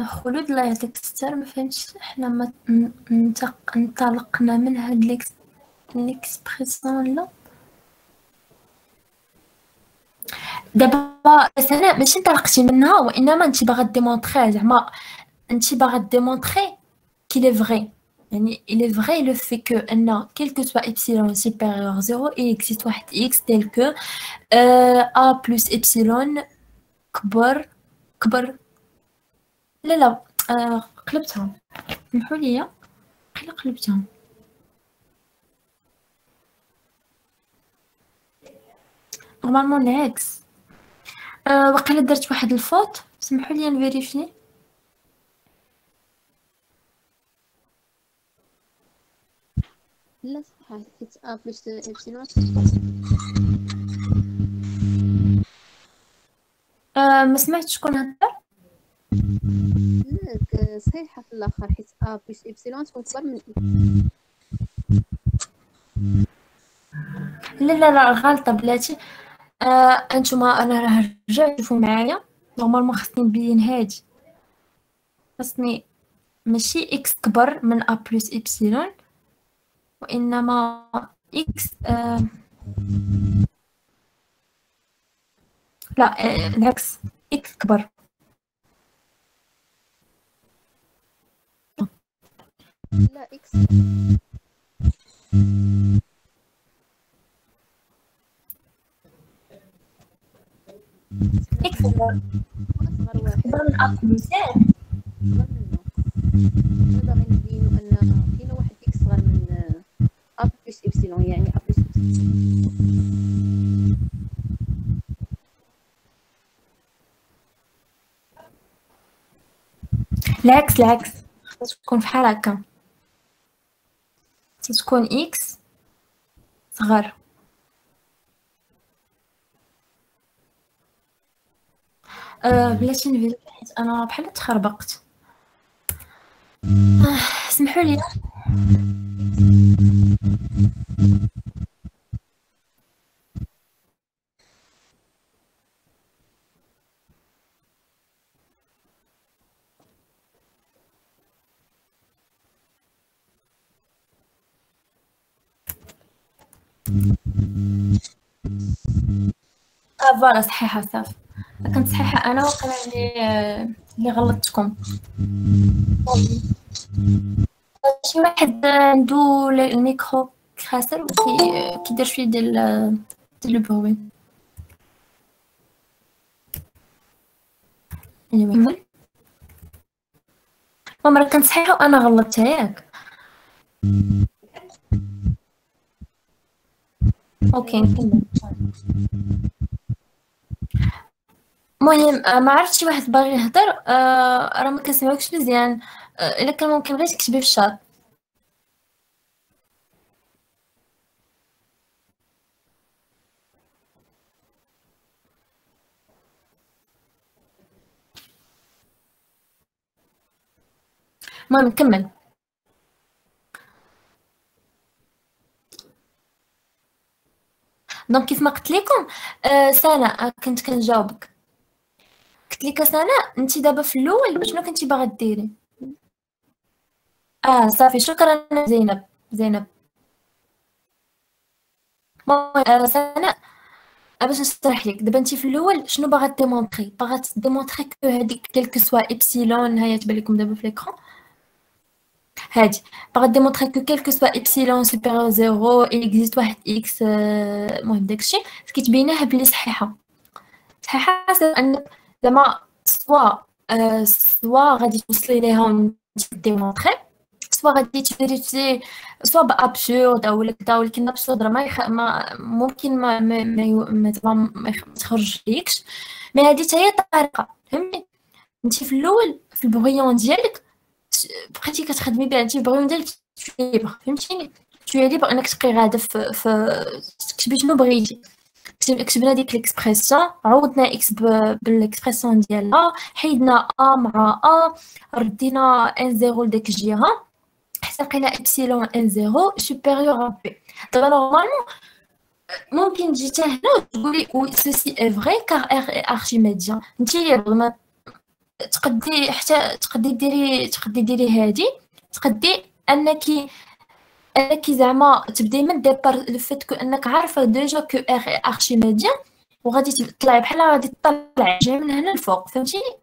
خلود الله يعطيك الستر، ما فهمتش حنا ما انطلقنا من هاد ليكسبريسيون لا دابا. بس انا ماشي انطلقتي منها وانما انت باغا ديمونطري زعما انت باغا ديمونطري كي لي فري. يعني il est vrai le fait que ان quel que soit epsilon supérieur 0 il existe واحد x tel que a plus epsilon كبر لا قلبتها سمحوا لي قلبتها. نورمالمون العكس. وقيلا درت واحد الفوت سمحوا لي نفيريفي. لا صح حيت ا بلس إبسيلون ما سمعتش شكون هضر. لا صحيحة في الآخر حيت ا بلس إبسيلون تكون كبر من لا غلطة بلاتي. انتوما انا راه رجعت شوفوا معايا نورمالمون خصني نبين هادي، خصني ماشي اكس كبر من ا بلس إبسيلون وانما اكس لا العكس اكس كبر. لا إكس اكس كبر أصغر واحد من ا بلس. أصغر منه. حنا باغيين نبينو أن كاين واحد إكس صغر من ا بلس إبسيلون يعني ا بلس العكس خصها تكون فحال هكا، تكون اكس صغر. بلاتي نفيريفي حيت انا بحال تخربقت. سمحوا لي. فوالا صحيحة صافي. كنت صحيحة انا وقيلا اللي غلطتكم. شي واحد عنده الميكرو خاسر كيدير شويه ديال لو بروي. anyway ماما راه كنت صحيحة وانا غلطت ياك. اوكي نكمل. المهم ما عرفتش شي واحد باغي يهضر. راه ما كنسمعوكش مزيان. الا كان ممكن بغيتي تكتبي في الشات. المهم نكمل. دونك كيف ما قلت لكم سناء كنت كنجاوبك. قلت لك سناء انت دابا في الاول شنو كنتي باغا ديري؟ صافي شكرا زينب. المهم سناء باش نشرح لك دابا انت في الاول شنو باغا ديمونطري؟ باغا ديمونطري كو هذيك كلك سوا إبسيلون. هيا تبان لكم دابا في ليكرون هادي. باغا ديمونطري كو كلك سوا إبسيلون سوبيريور زيرو اكزيست واحد اكس. المهم داكشي كتبيناه بلي صحيحه سي انك زعما سوا غادي توصلي ليها وانت ديمونطري، سوا غادي تفيريفي سوا بابسورد او كدا. ولكن الابسورد راه ما ممكن ما تخرج ليكش. مي هذه حتى هي الطريقه فهمتي. انت في الاول في البغيون ديالك بقيتي كتخدمي بها. انت البغيون ديالك ليبر فهمتيني. ليبر انك تبقي غاده في تكتبي شنو بغيتي. كتبنا ديك ليكسبريسيون عوضنا اكس بالاكسبريسيون ديالها، حيدنا مع ردينا ان زيرو لديك الجهه حتى لقينا إبسيلون ان زيرو سوبيريور ا بي. دابا نورمالمون ممكن تجي حتى هنا وتقولي وي سوسي اي فري كار ار اي ارشيميديان. نتي بغا تقدي ديري هادي. تقدي انك زعما تبداي من ديبار لو فيت كو انك عارفه ديجا كو ار اي ارشيميديان وغادي تطلعي بحال غادي تطلعي جاي من هنا الفوق فهمتيني.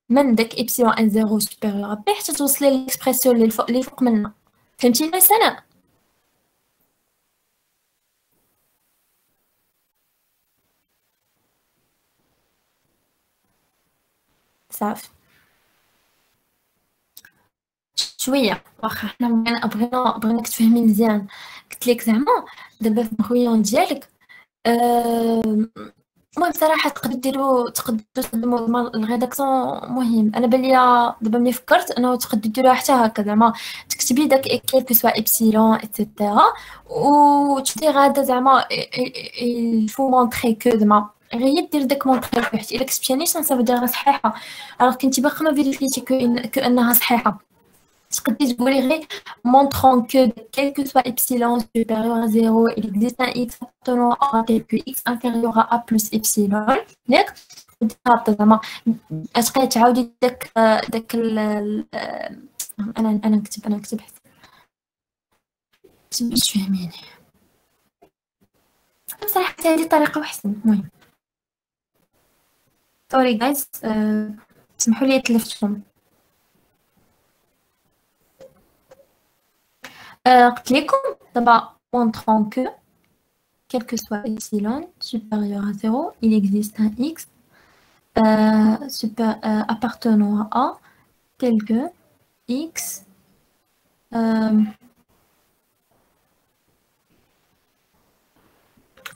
من داك إبسيلون ان زيرو سوبيريور بي حتى توصلي للإكسبرسيون اللي فوق منها فهمتيني سناء. صافي شويه واخا حنا بغيناك تفهمي مزيان. قلت لك زعما دابا في البغيون ديالك المهم صراحة تقدروا تستخدموا الريداكسيون مهم. أنا بالي دابا ملي فكرت أنه تقدروا ديروها حتى هكا زعما تكتبي داك كيلكو سوا إبسيلون إتسيتيرا وتشدي غادا زعما الفو مونطخي كو زعما غير دير داك مونطخي حيت إلا كتبتيها نيشان صافي ديرها صحيحة ألوغ كنتي باقا ما فيريفيتي كو أنها صحيحة. تقدري تقولي غير montrant que quel que soit epsilon supérieur à 0 il existe un x appartenant à tel que x inférieur à a plus epsilon ياك هابطه زعما تبقاي تعاودي داك انا نكتب حتى باش تفهميني بصراحه هذه طريقه احسن. المهم سوري جايز سمحوا لي تلفتكم. قلت لكم دابا montrant que quel que soit epsilon supérieur à 0 il existe un x appartenant à A tel que x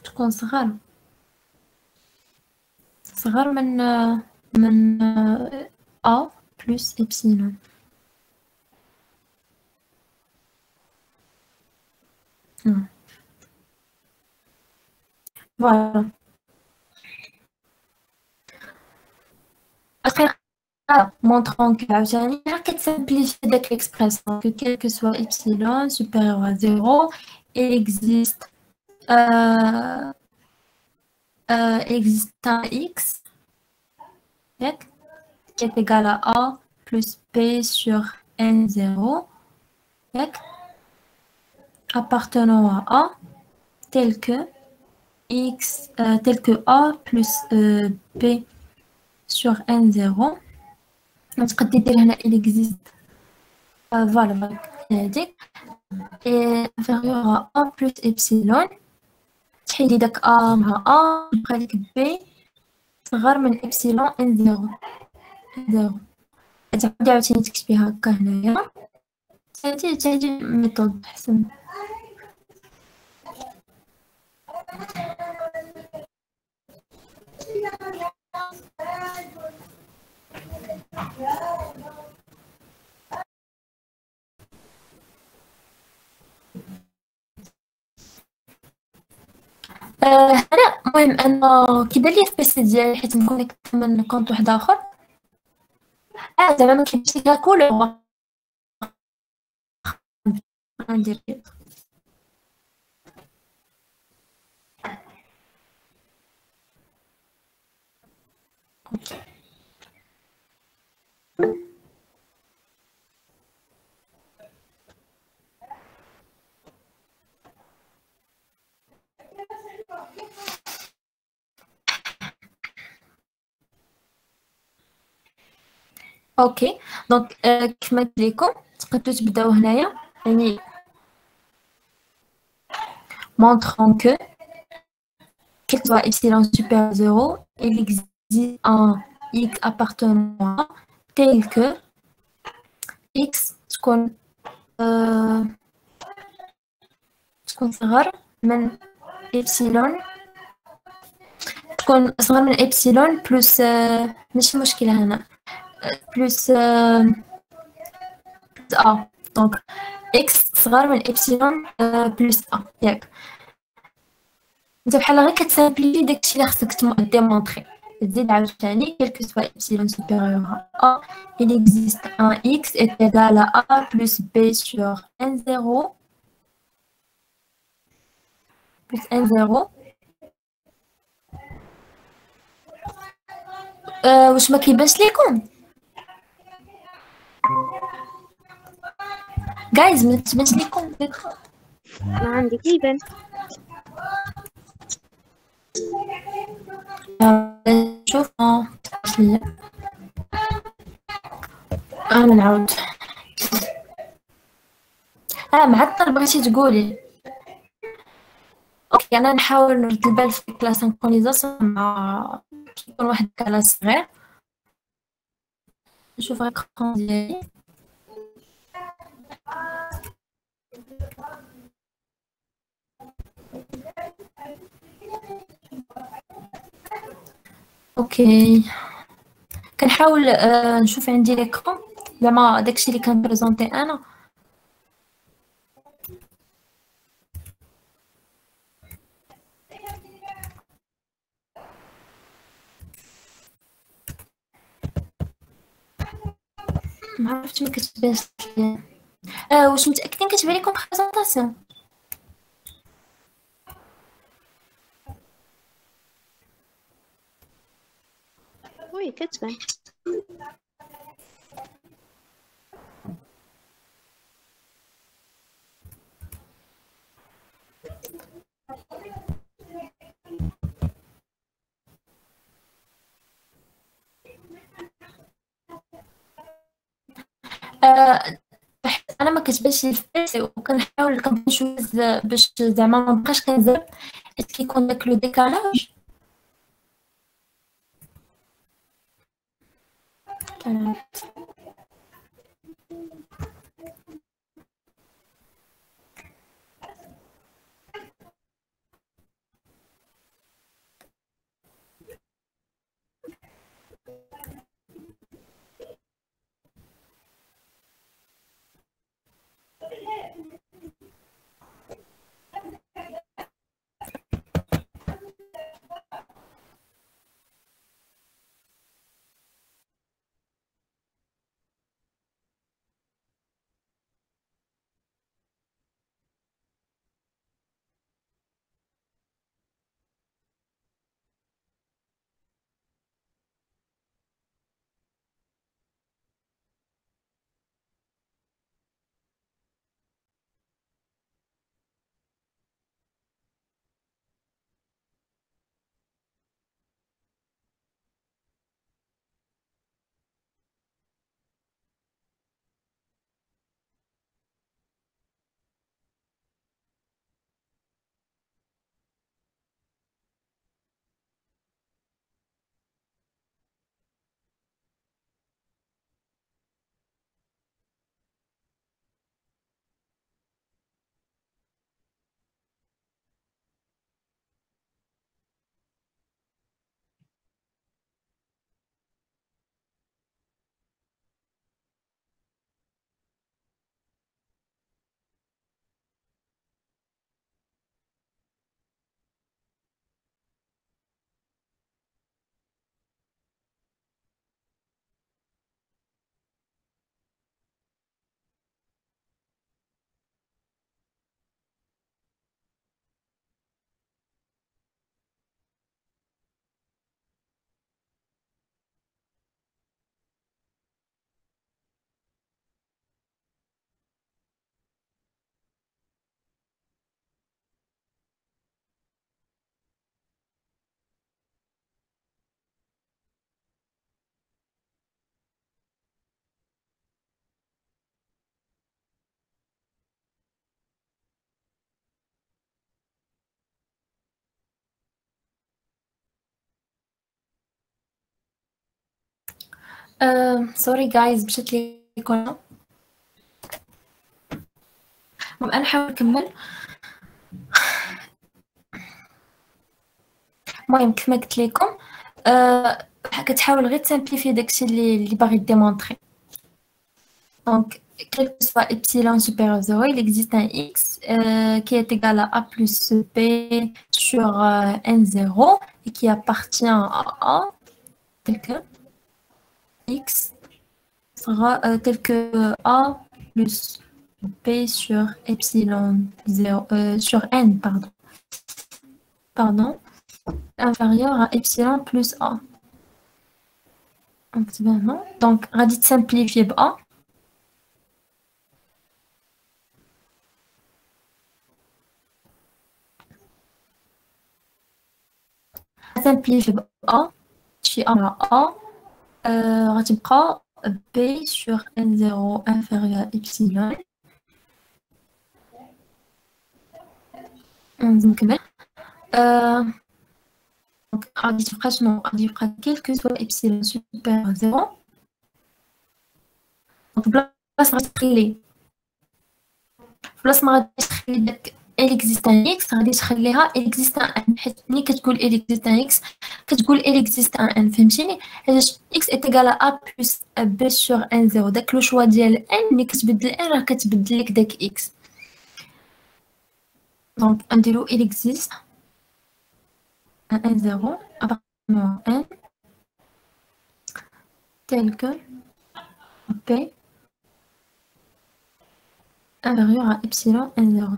تكون صغر من A plus epsilon. Voilà. Montrant que cette expression que quel que soit epsilon supérieur à 0, il existe un x qui est égal à A plus B sur N0 appartenant à A tel que A plus B sur N0. Donc, il existe voilà, et inférieur à A plus epsilon. تحيدي داك A مع A يبقى لك B صغر من epsilon N0. تعاودي عاوتاني تكتبيها هكا هنايا. هادي ميثود أحسن. هلا المهم انا كي دار لي البيسي ديالي حيت مكونيكت من كونط واحد اخر زعما ما كيبش ليها كولور ندير اوكي دونك كيف ما قلت لكم تقدروا تبداو هنايا يعني montrant que quel que soit epsilon supérieur à 0 il existe un x appartenant à tel que x تكون صغر من epsilon تكون صغر من epsilon بلس ماشي مشكلة هنا plus A. Donc, x صغر من epsilon plus A. ياك انت بحال غير كتسامبلي داكشي اللي خصك ديمونطري تزيد عاوتاني quel que soit epsilon supérieur à A il existe un x est égal à A plus B sur N0 plus N0 واش ما كيبانش ليكم جايز ما تبانش ليكم ما عندي كيبان شوف انا نعاود معطل بغيتي تقولي اوكي انا نحاول نرد البال في لا سينكرونيزاسيون مع كيكون واحد كلاس صغير نشوف الاكران ديالي اوكي كنحاول نشوف عندي ليكرون زعما داكشي اللي كنبريزونتي انا. ما عرفتش ما كتبانش ليا. واش متاكدين كتبان لكم بريزونطاسيون؟ وي كتبان. انا ما كتبانش لي في البيسي وكنحاول كنشوز باش زعما ما نبقاش كنزرب حيت كيكون داك لو ديكالاج. سوري جايز مشات لي كونا. انا نحاول نكمل. المهم كيف ما قلت لكم كتحاول غير تسامبليفي داكشي اللي باغي ديمونطري. دونك quel que soit epsilon supérieur à 0, il existe un x qui est égal à a plus b sur n0 et qui appartient à a tel que x sera tel que a plus b sur epsilon 0 sur n pardon inférieur à epsilon plus a. Donc radis simplifié a. simplifié a شي مع a غتبقى b sur n0 inférieur à epsilon. نكمل. دونك غادي تبقى شنو؟ غادي يبقى quel que soit epsilon supérieur à 0. دونك بلاص غتخلي ما غاديش تخلي داك il existe un x غادي تخليها il existe un n حيت ملي كتقول il existe un x كتقول il existe un n فهمتيني علاش x est égal à a plus b sur n 0 داك لو شوا ديال n ملي كتبدل n راه كتبدل لك داك x دونك نديرو il existe un n 0 à partir de n tel que p inférieur à epsilon n 0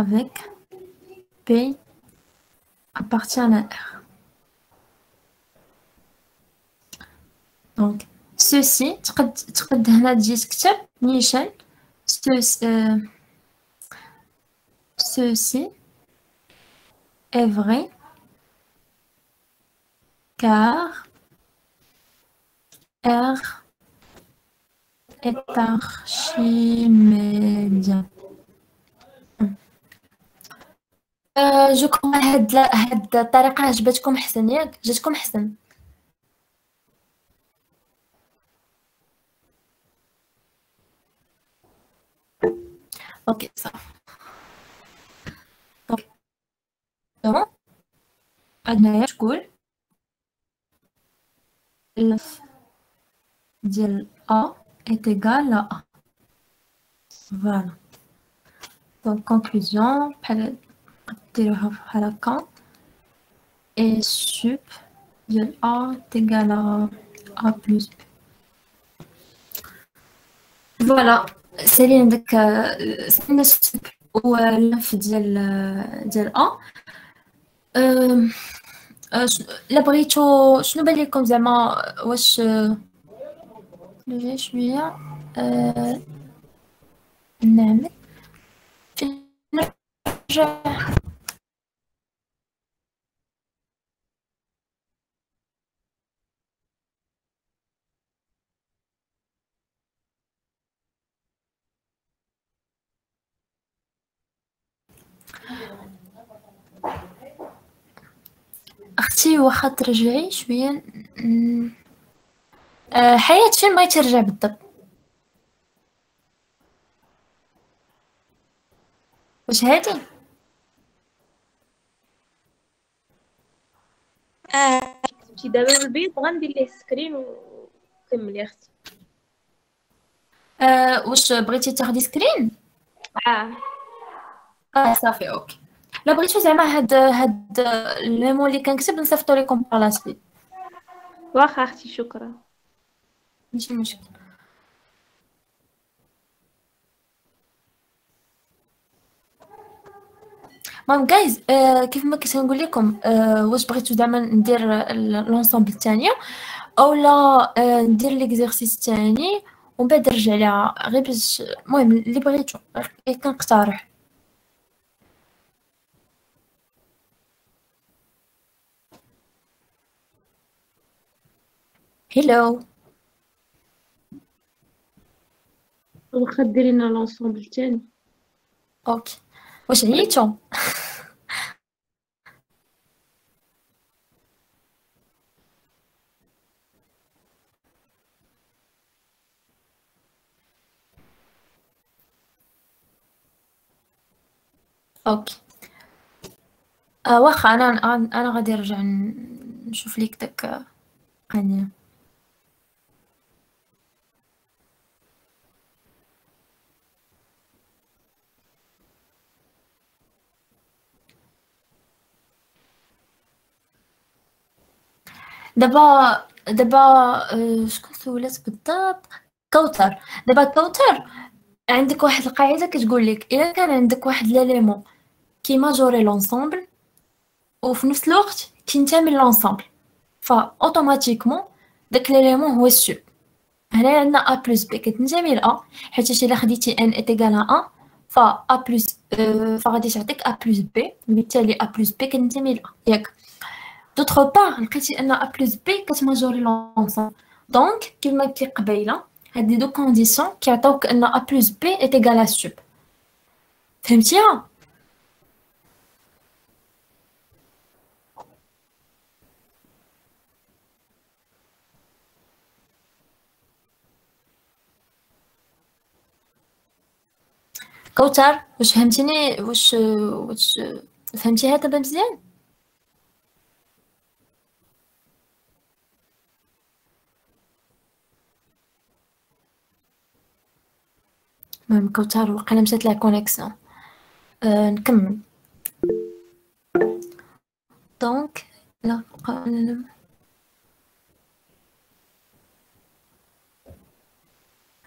avec P appartient à R. Donc, ceci, تقد هنا تجي تكتب نيشان ceci est vrai car R est archimédien. جو كون هاد الطريقة عجبتكم حسن ياك جاتكم حسن اوكي صافي دونك عندنا تقول الف ديال A est égal à A. Voilà. Donc conclusion بحال ديروها بحال هكا et sup ديال A est égal à A plus B. Voilà. سالي عندك سالينا السوب واللف ديال A. لا بغيتو شنو بان لكم زعما واش نجي شويه نعمل نرجع اختي واخا ترجعي شويه حياة فين بغيتي ترجع بالضبط واش هادي كتبتي دابا بالبيض غندير ليه سكرين وكملي اختي واش بغيتي تاخدي سكرين صافي اوكي لا بغيتو زعما هاد لي مو اللي كنكتب نصيفطو لكم بلا سبيد واخا اختي شكرا ماشي مشكل مام جايز كيف ما كنت نقول لكم واش بغيتو زعما ندير لونسومبل الثانيه اولا ندير ليكزيرسيس الثاني ومن بعد نرجع ليها غير باش المهم اللي بغيتو كنقترح هيلو واخا ديري لنا لونسومبل الثاني اوكي واش عييتو اوكي واخا انا غادي نرجع نشوف ليك داك قنيه دابا شكون سولات بالضبط كوثر دابا كوثر عندك واحد القاعده كتقول لك الا كان عندك واحد ليليمون كي ماجوري لونسومبل وفي نفس الوقت كينتمي لونسومبل فاوتوماتيكمون داك ليليمون هو السوب هنا عندنا a plus b كتنتمي ل a حيت الا خديتي n est égal à 1 ف a plus فغادي تعطيك a plus b وبالتالي a plus b كتنتمي ل a ياك دوطخ بار لقيتي ان a plus b كتماجوري لونسومبل دونك كيما قلت لك قبيله هاد دو كونديسيون كيعطيوك ان a plus b est égal à سوب فهمتيها كوثر واش فهمتيني؟ واش فهمتيها دابا مزيان؟ المهم كوثر وقيلا مشات لها كونيكسيون. نكمل. دونك لا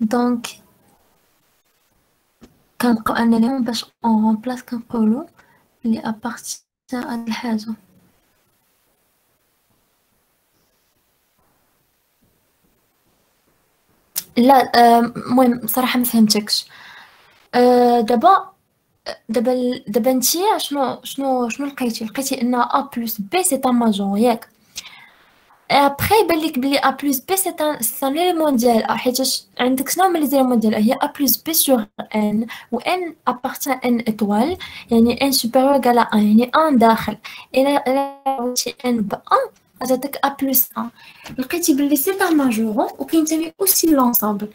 دونك كنبقاو اننا باش اون رومبلاس كنقولو لي ابارتي هاد الحاجه. لا المهم صراحه ما فهمتكش. دابا نتيا شنو لقيتي ان ا بلس بي سي ان ماجور ياك. ابري يبان لك بلي ا بلس بي سي ان ليليمون ديال ا، حيتاش عندك شنو هما لي زيليمون ديال ا؟ هي ا بلس بي سور ان، و ان ابارتان ان ايطوال، يعني ان سوبيريور على ان، يعني ان داخل. الا عوضتي ان ب ان عطاتك ا بلس ان. لقيتي بلي سي ان ماجورون وكينتمي اوسي لونسومبل.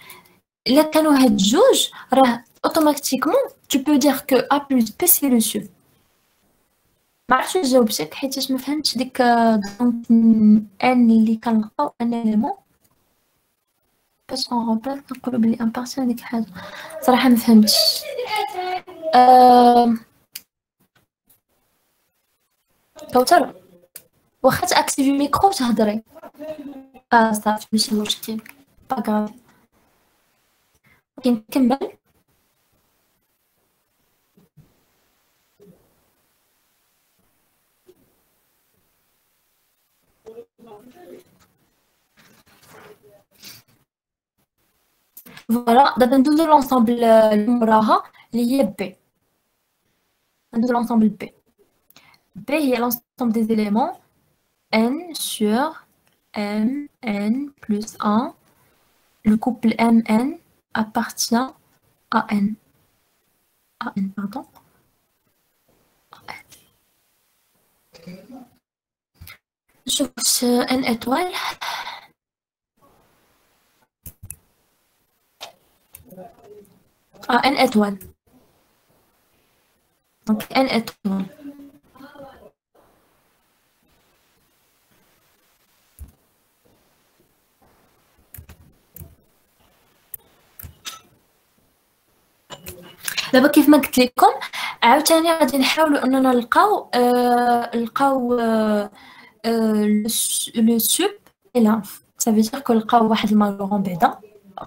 الا كانوا هاد الجوج راه اوتوماتيكمون tu peux dire que a plus b c'est le dessus. ما عرفتش جاوبتك حيتاش ما فهمتش ديك دونك ان اللي كنلقاو ان اليمون باش اون رومبلاس كنقولوا بلي ان بارتي هذيك الحاجه. صراحه ما فهمتش. كوثر واخا تاكتيفي الميكرو تهضري. صافي ماشي مشكل با غاف. كنكمل. فوالا دابا ندوزو لونسومبل اللي موراها اللي هي بي. ندوزو لونسومبل بي. بي هي l'ensemble des éléments n sur mn plus 1. Le couple mn appartient à n. À n, pardon. شوف n étoile. n étoile. Donc n étoile. دابا كيف ما قلت لكم عاوتاني غادي نحاولوا اننا نلقاو لو سوب اي لانف. ça veut dire que نلقاو واحد الماجورون بعدا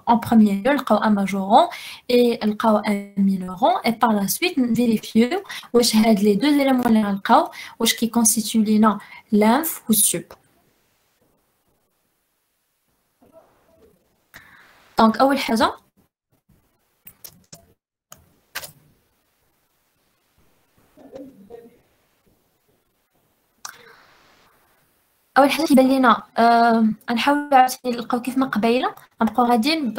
en premier lieu نلقاو ان ماجورون اي نلقاو ان مينورون اي par la suite نفيريفيو واش هاد لي دو زيليمون اللي غنلقاو واش كيكونستيتيو لينا لانف و سوب. دونك اول حاجه كيبان لينا غنحاولوا عاوتاني نلقاو كيف ما قبيله غنبقاو غاديين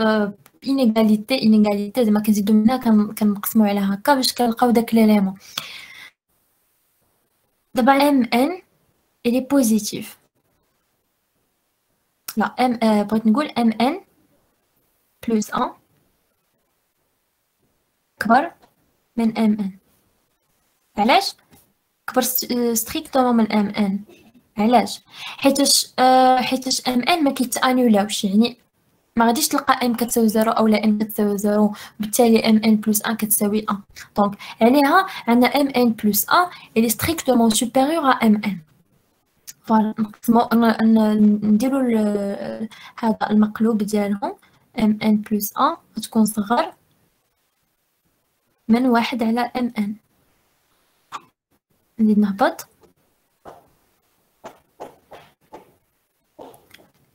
انيغاليتي زعما كنزيدو منها كنقسموا على هكا باش كنلقاو داك ليليمون. دابا ام ان الي بوزيتيف. لا بغيت نقول ام ان بلس 1 كبر من ام ان. علاش كبر ستريكتومون من ام ان؟ علاش؟ حيتاش ام ان ما كيتانولاوش، يعني ما غاديش تلقى ام كتساوي 0 اولا ان كتساوي 0 وبالتالي ام ان بلس 1 كتساوي 1. دونك عليها عندنا ام ان بلس 1 اللي ستريكتومون سوبيريور ا ام ان. فوالا نقسموا نديرو هذا المقلوب ديالهم ام ان بلس 1 غتكون صغر من 1 على ام ان. نزيد نهبط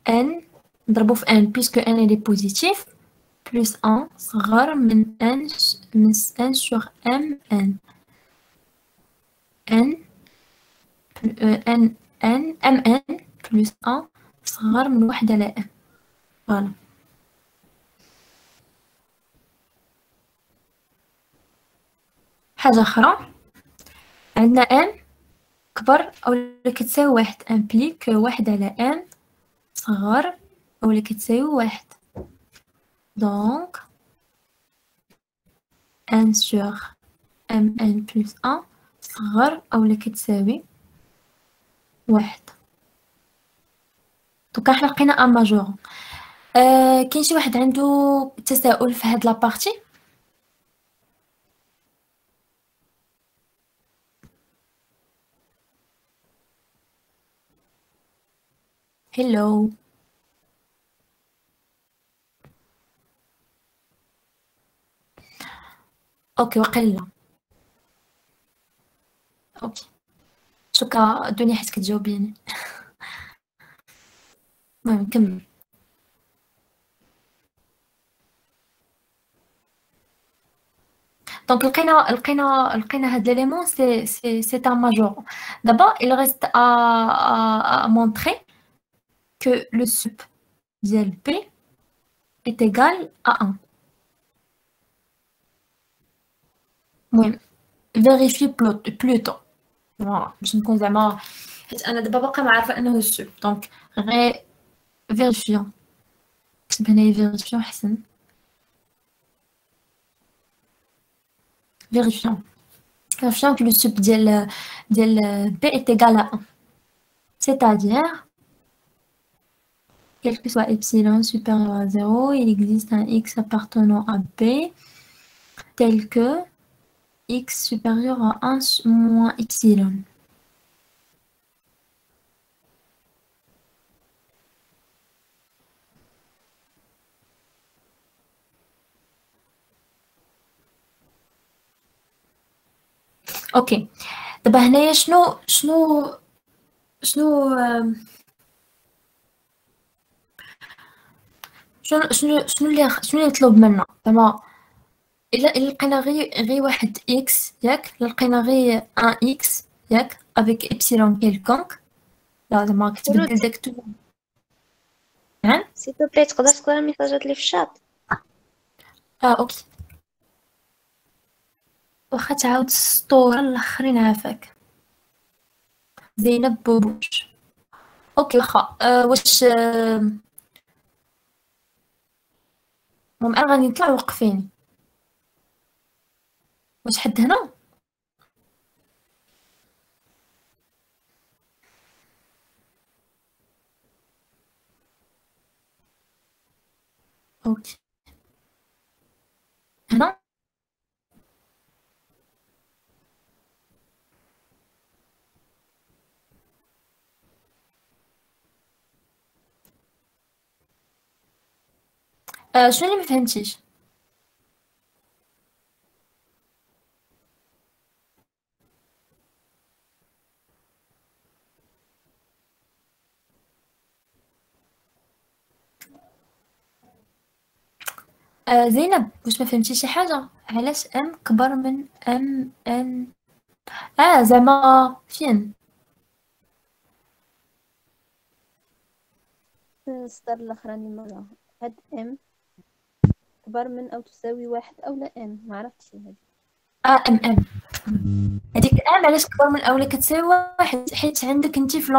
n نضربو في n puisque n il est positif plus 1 صغر من n sur mn. mn plus 1 صغر من 1 على n. فوالا. حاجة أخرى عندنا n كبر أولا كتساوي 1 implique 1 على n صغر أولا كتساوي 1. دونك n sur mn plus 1 صغر أولا كتساوي 1. دوكا حنا لقينا ان ماجور. كاين شي واحد عنده تساؤل في هاد لابارتي؟ هلو. اوكي وقيلا. اوكي شكرا الدنيا حيت كتجاوبيني. المهم نكمل. Donc لقينا هاد l'élément c'est un major. D'abord il reste à montrer que le sup ديال P est égal à 1. المهم vérifie plutôt. Voilà باش نكون زعما حيت انا دابا باقا ما عارفه انه السوب دونك غير فيريفيون. كتب هنايا فيريفيون حسن. Vérifions que le sup ديال B est égal à 1. C'est-à-dire, quel que soit epsilon supérieur à 0, il existe un x appartenant à B tel que x supérieur à 1 moins epsilon. اوكي دابا هنايا شنو اللي مطلوب منا زعما الا لقينا غير واحد اكس ياك لقينا غير ان اكس ياك افيك ابسيلون كيلكونك لا زعما كتبدل داك تو. نعم سي تو بلي تقدر تقرا الميساجات اللي في الشات. اوكي واخا تعاود السطورة الاخرين عافاك. زينب بوبوش. اوكي واخا واش المهم انا غادي نطلع وقفيني. واش حد هنا؟ اوكي هنا شنو اللي ما فهمتيش؟ زينب واش ما فهمتي شي حاجه؟ علاش ام كبر من ام ان؟ زعما فين؟ السطر الاخراني مرة هاد ام كبر من او تساوي 1 او لا ام ما عرفتش هادي. ام هذيك ام علاش كبر من اولا كتساوي 1 حيت عندك انت في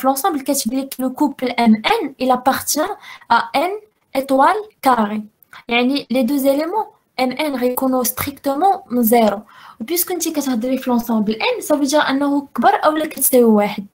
لونسومبل كاتب لك لو كوبل ام ان il appartient à n étoile carré يعني les deux éléments ام ان غيكونوا strictement من زيرو وبيسكو انت كتهضري في لونسومبل n ça veut dire انه كبر اولا كتساوي 1.